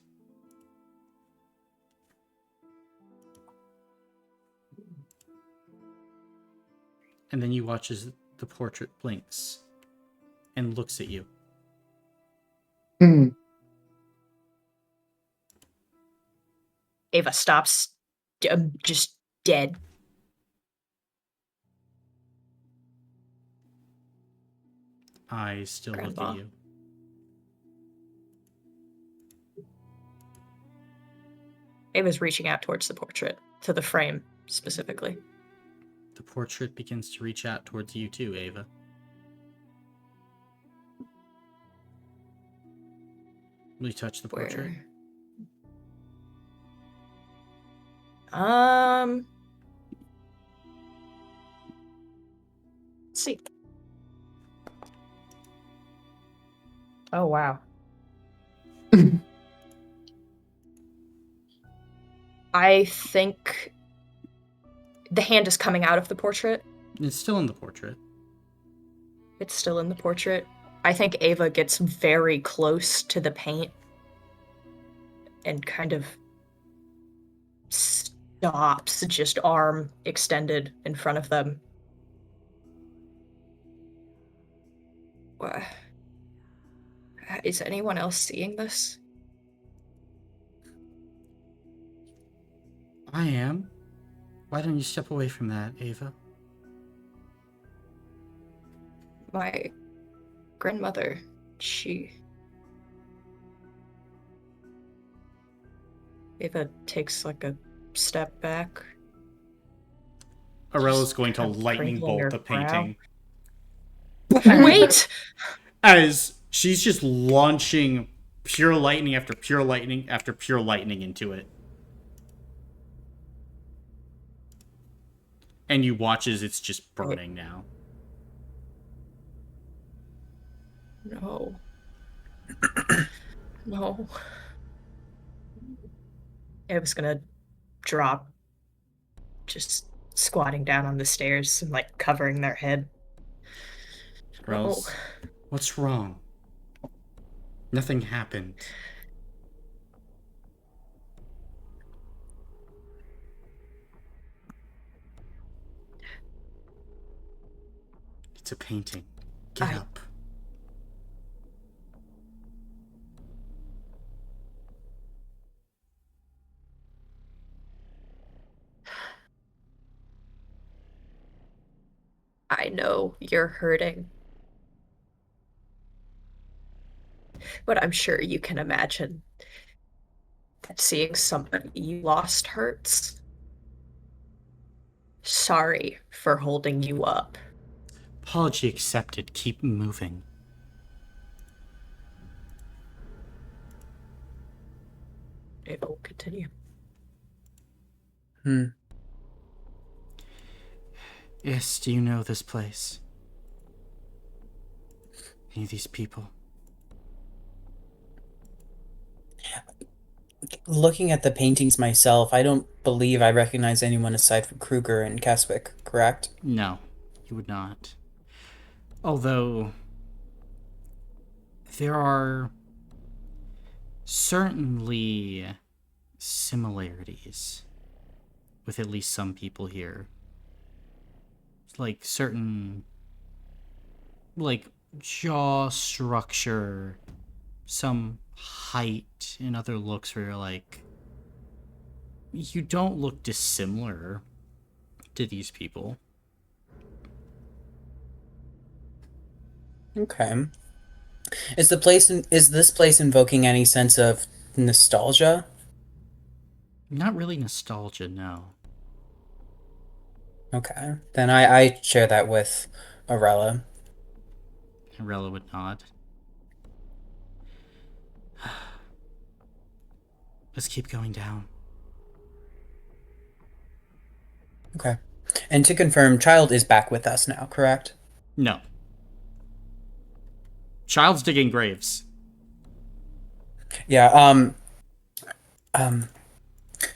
And then you watch as the portrait blinks and looks at you. Ava stops, just dead. I still look Grandma. at you. Ava's reaching out towards the portrait, to the frame specifically. The portrait begins to reach out towards you too, Ava. Will you touch the portrait? Let's see. Oh, wow. I think the hand is coming out of the portrait. It's still in the portrait. It's still in the portrait. I think Ava gets very close to the paint and kind of stops, just arm extended in front of them. Is anyone else seeing this? I am. Why don't you step away from that, Ava? My grandmother, Ava takes like a step back. Arella's going to kind of lightning crinkling her bolt the painting. Wait! As she's just launching pure lightning after pure lightning after pure lightning into it. And you watch as it's just burning now. No. No. Ava's gonna drop, just squatting down on the stairs and like covering their head. Rose, what's wrong? Nothing happened. It's a painting. Get up. I know you're hurting. But I'm sure you can imagine that seeing somebody you lost hurts. Sorry for holding you up. Apology accepted. Keep moving. Ava will continue. Yes, do you know this place? Any of these people? Looking at the paintings myself, I don't believe I recognize anyone aside from Kruger and Keswick, correct? No, you would not. Although, there are certainly similarities with at least some people here. Like certain, like, jaw structure, some height, and other looks where you're like, you don't look dissimilar to these people. Okay. Is this place invoking any sense of nostalgia? Not really nostalgia, no. Okay. Then I share that with Arella. Arella would nod. Let's keep going down. Okay. And to confirm, Child is back with us now, correct? No. Child's digging graves. Yeah,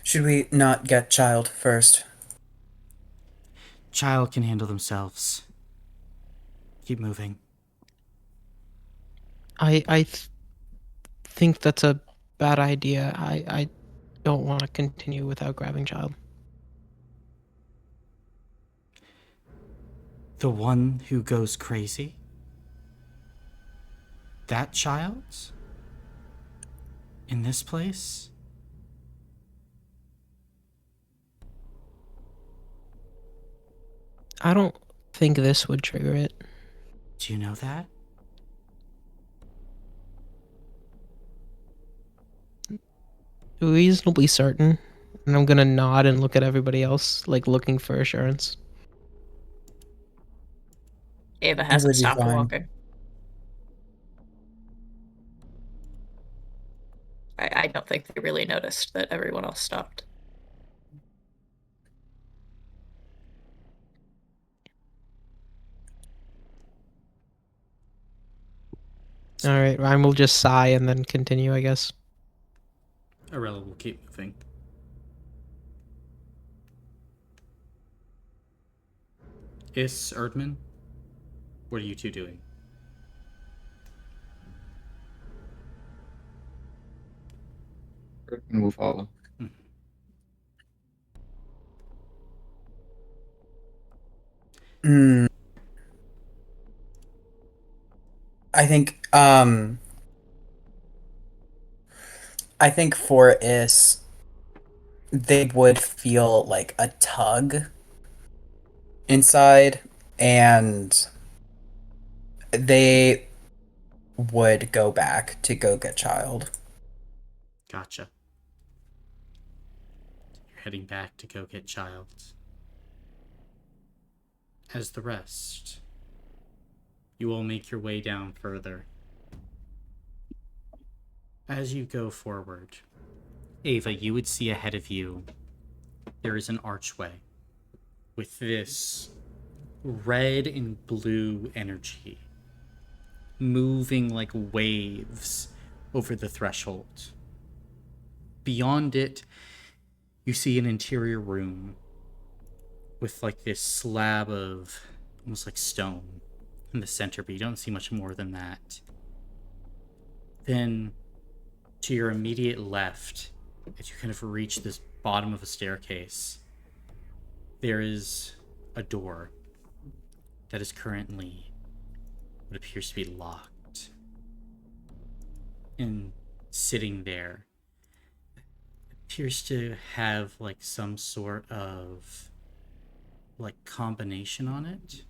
should we not get Child first? Child can handle themselves. Keep moving. I think that's a bad idea. I don't want to continue without grabbing child. The one who goes crazy? That child? In this place? I don't think this would trigger it. Do you know that? Reasonably certain. And I'm gonna nod and look at everybody else, like looking for assurance. Ava hasn't would be stopped fine. walking. I don't think they really noticed that everyone else stopped. Alright, Ryan will just sigh and then continue, I guess. Arella will keep moving. Is Erdman? What are you two doing? And we'll follow. Hmm. I think for Is, they would feel like a tug inside, and they would go back to go get Child. Gotcha. You're heading back to go get Child. As the rest, you all make your way down further. As you go forward, Ava, you would see ahead of you, there is an archway with this red and blue energy moving like waves over the threshold. Beyond it, You see an interior room with like this slab of almost like stone in the center, but you don't see much more than that. Then to your immediate left, as you kind of reach this bottom of a staircase, there is a door that is currently what appears to be locked. And sitting there appears to have like some sort of like combination on it.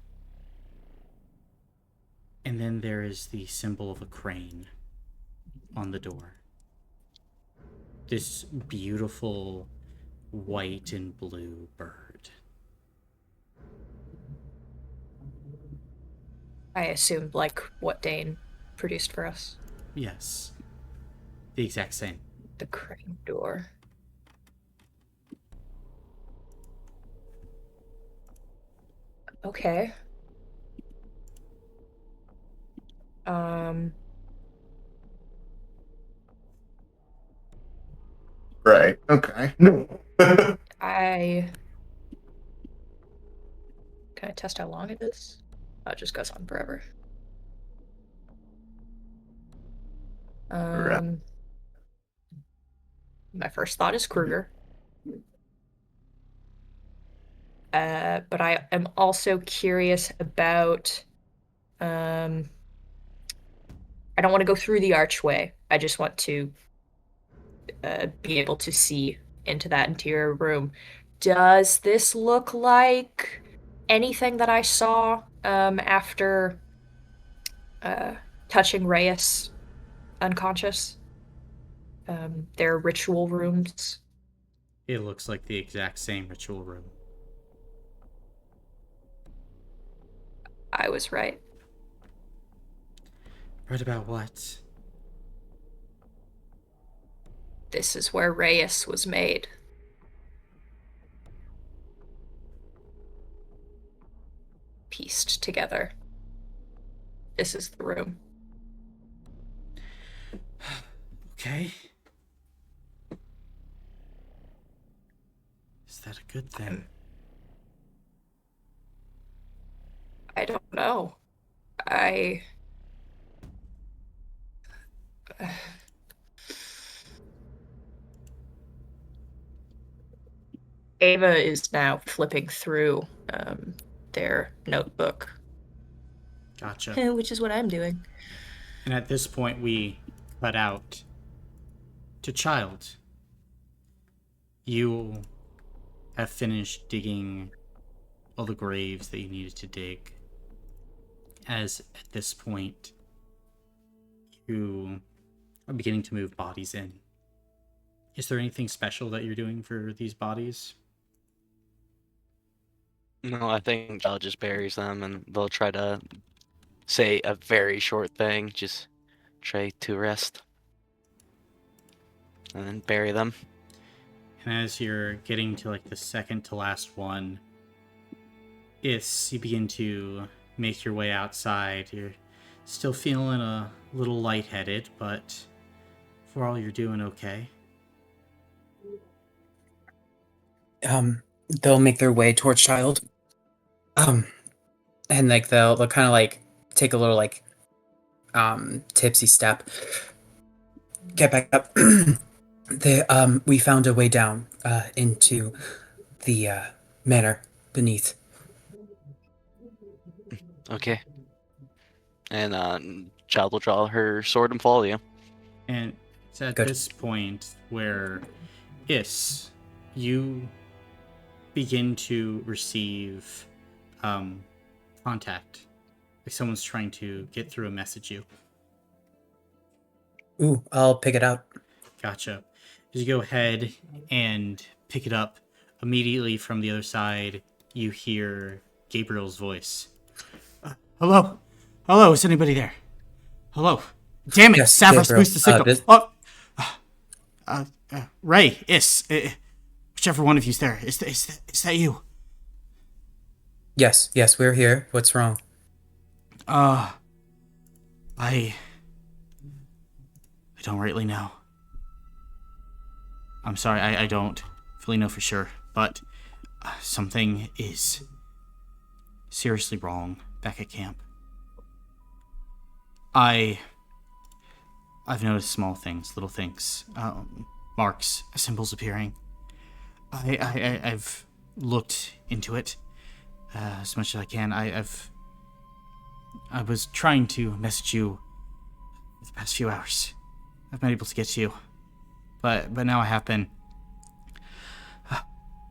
And then there is the symbol of a crane on the door. This beautiful white and blue bird. I assumed like what Dane produced for us. Yes. The exact same. The crane door. Okay. Right. Okay. Can I test how long it is? Oh, it just goes on forever. Right. My first thought is Kruger. But I am also curious about I don't want to go through the archway. I just want to be able to see into that interior room. Does this look like anything that I saw after touching Reyes unconscious? Their ritual rooms. It looks like the exact same ritual room. I was right. Right about what? This is where Reyes was made. Pieced together. This is the room. Okay. Is that a good thing? I don't know. Ava is now flipping through their notebook. Gotcha. Which is what I'm doing. And at this point, we cut out to Child. You have finished digging all the graves that you needed to dig. As at this point, you are beginning to move bodies in. Is there anything special that you're doing for these bodies? No, I think I'll just buries them and they'll try to say a very short thing, just try to rest. And then bury them. And as you're getting to like the second to last one, you begin to make your way outside. You're still feeling a little lightheaded, but for all you're doing okay. They'll make their way towards Child. And like they'll kind of like take a little like tipsy step. Get back up. We found a way down into the manor beneath. Okay. And Child will draw her sword and follow you. And it's at Good. this point where you begin to receive contact. Like someone's trying to get through a message you. Ooh, I'll pick it up. Gotcha. As you go ahead and pick it up, immediately from the other side, you hear Gabriel's voice. Hello? Hello, is anybody there? Hello? Damn it, Yes, Savros Gabriel. boost the signal. Ray, whichever one of you's there. Is that you? Yes, we're here. What's wrong? I don't really know. I'm sorry, I don't fully know for sure, but something is seriously wrong back at camp. I've noticed small things, little things, marks, symbols appearing. I've looked into it as much as I can. I was trying to message you the past few hours. I've been able to get to you, but now I have been.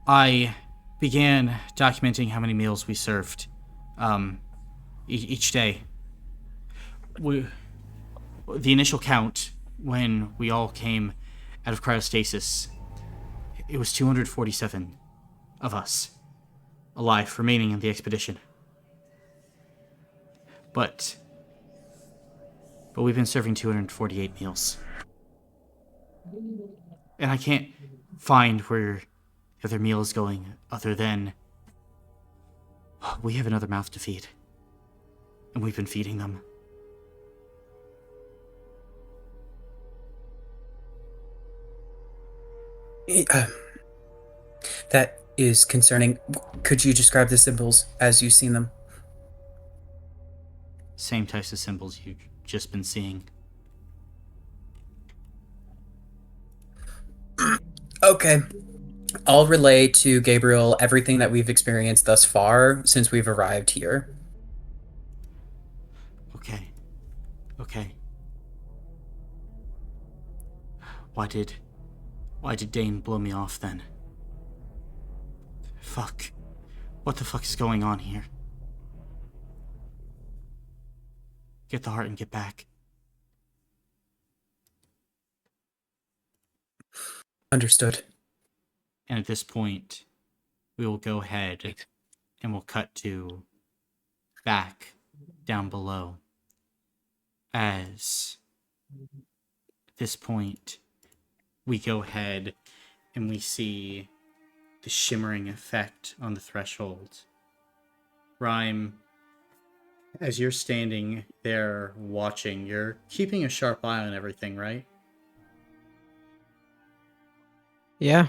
I began documenting how many meals we served each day. The initial count, when we all came out of cryostasis, it was 247 of us alive remaining in the expedition. But we've been serving 248 meals. And I can't find where the other meal is going other than we have another mouth to feed. And we've been feeding them. That is concerning. Could you describe the symbols as you've seen them? Same types of symbols you've just been seeing. Okay. I'll relay to Gabriel everything that we've experienced thus far since we've arrived here. Okay. Why did Dane blow me off then? Fuck. What the fuck is going on here? Get the heart and get back. Understood. And at this point, we will go ahead and we'll cut to back down below. As at this point, we go ahead and we see the shimmering effect on the threshold. Rhyme, as you're standing there watching, you're keeping a sharp eye on everything, right? Yeah.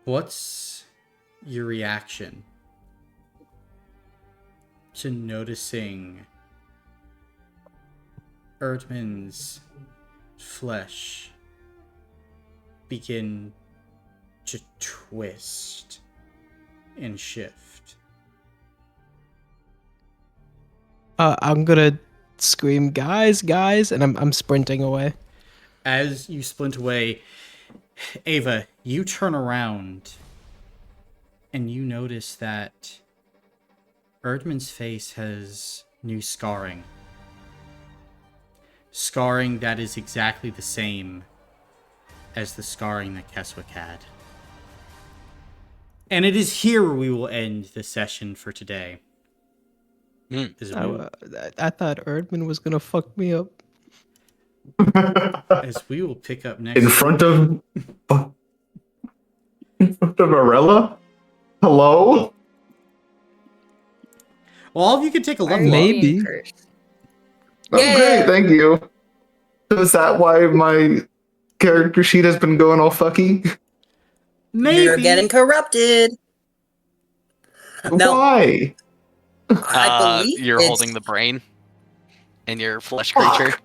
What's your reaction to noticing Erdman's flesh begin to twist and shift? I'm gonna scream, guys, and I'm sprinting away. As you splint away, Ava, you turn around and you notice that Erdman's face has new scarring. Scarring that is exactly the same as the scarring that Keswick had. And it is here we will end the session for today. I thought Erdman was gonna fuck me up. As we will pick up next In front of Arella? Hello? Well, all of you can take a level up. Maybe. Oh, great, thank you. So is that why my character sheet has been going all fucky? Maybe. You're getting corrupted. No, Why? I believe you're it's- holding the brain in your flesh Fuck. creature.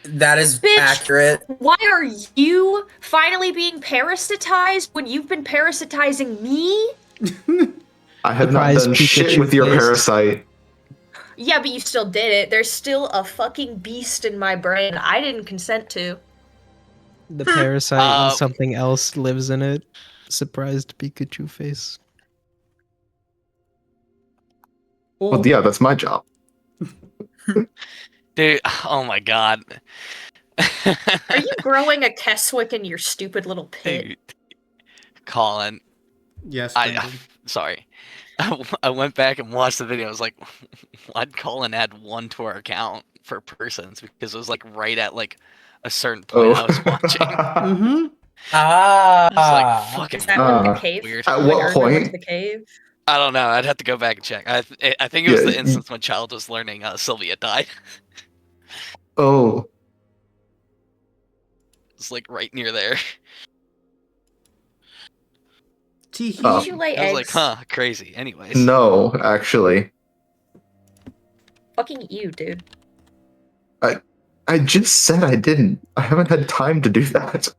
That is Bitch. accurate. Why are you finally being parasitized when you've been parasitizing me? I have not Surprise done shit Pikachu with your face. parasite. Yeah, but you still did it. There's still a fucking beast in my brain I didn't consent to. The parasite when Uh, something else lives in it. Surprised Pikachu face. Well, yeah, that's my job. Dude, oh my god. Are you growing a Keswick in your stupid little pit? Dude. Colin, Yes, I Brandon. sorry. I went back and watched the video. I was like, why'd Colin add one to our account for persons? Because it was like right at like a certain point I was watching. Mm-hmm. Ah. I was like, fucking Is that when the Ah. cave? weird. At when what Erdman went to point? the cave? I don't know. I'd have to go back and check. I think it was Yeah, the instance when Child was learning Sylvia died. Oh. It's like right near there. Teehee. Oh. Did you lay I was eggs? like, huh, crazy. Anyways. No, actually. Fucking you, dude. I just said I didn't. I haven't had time to do that.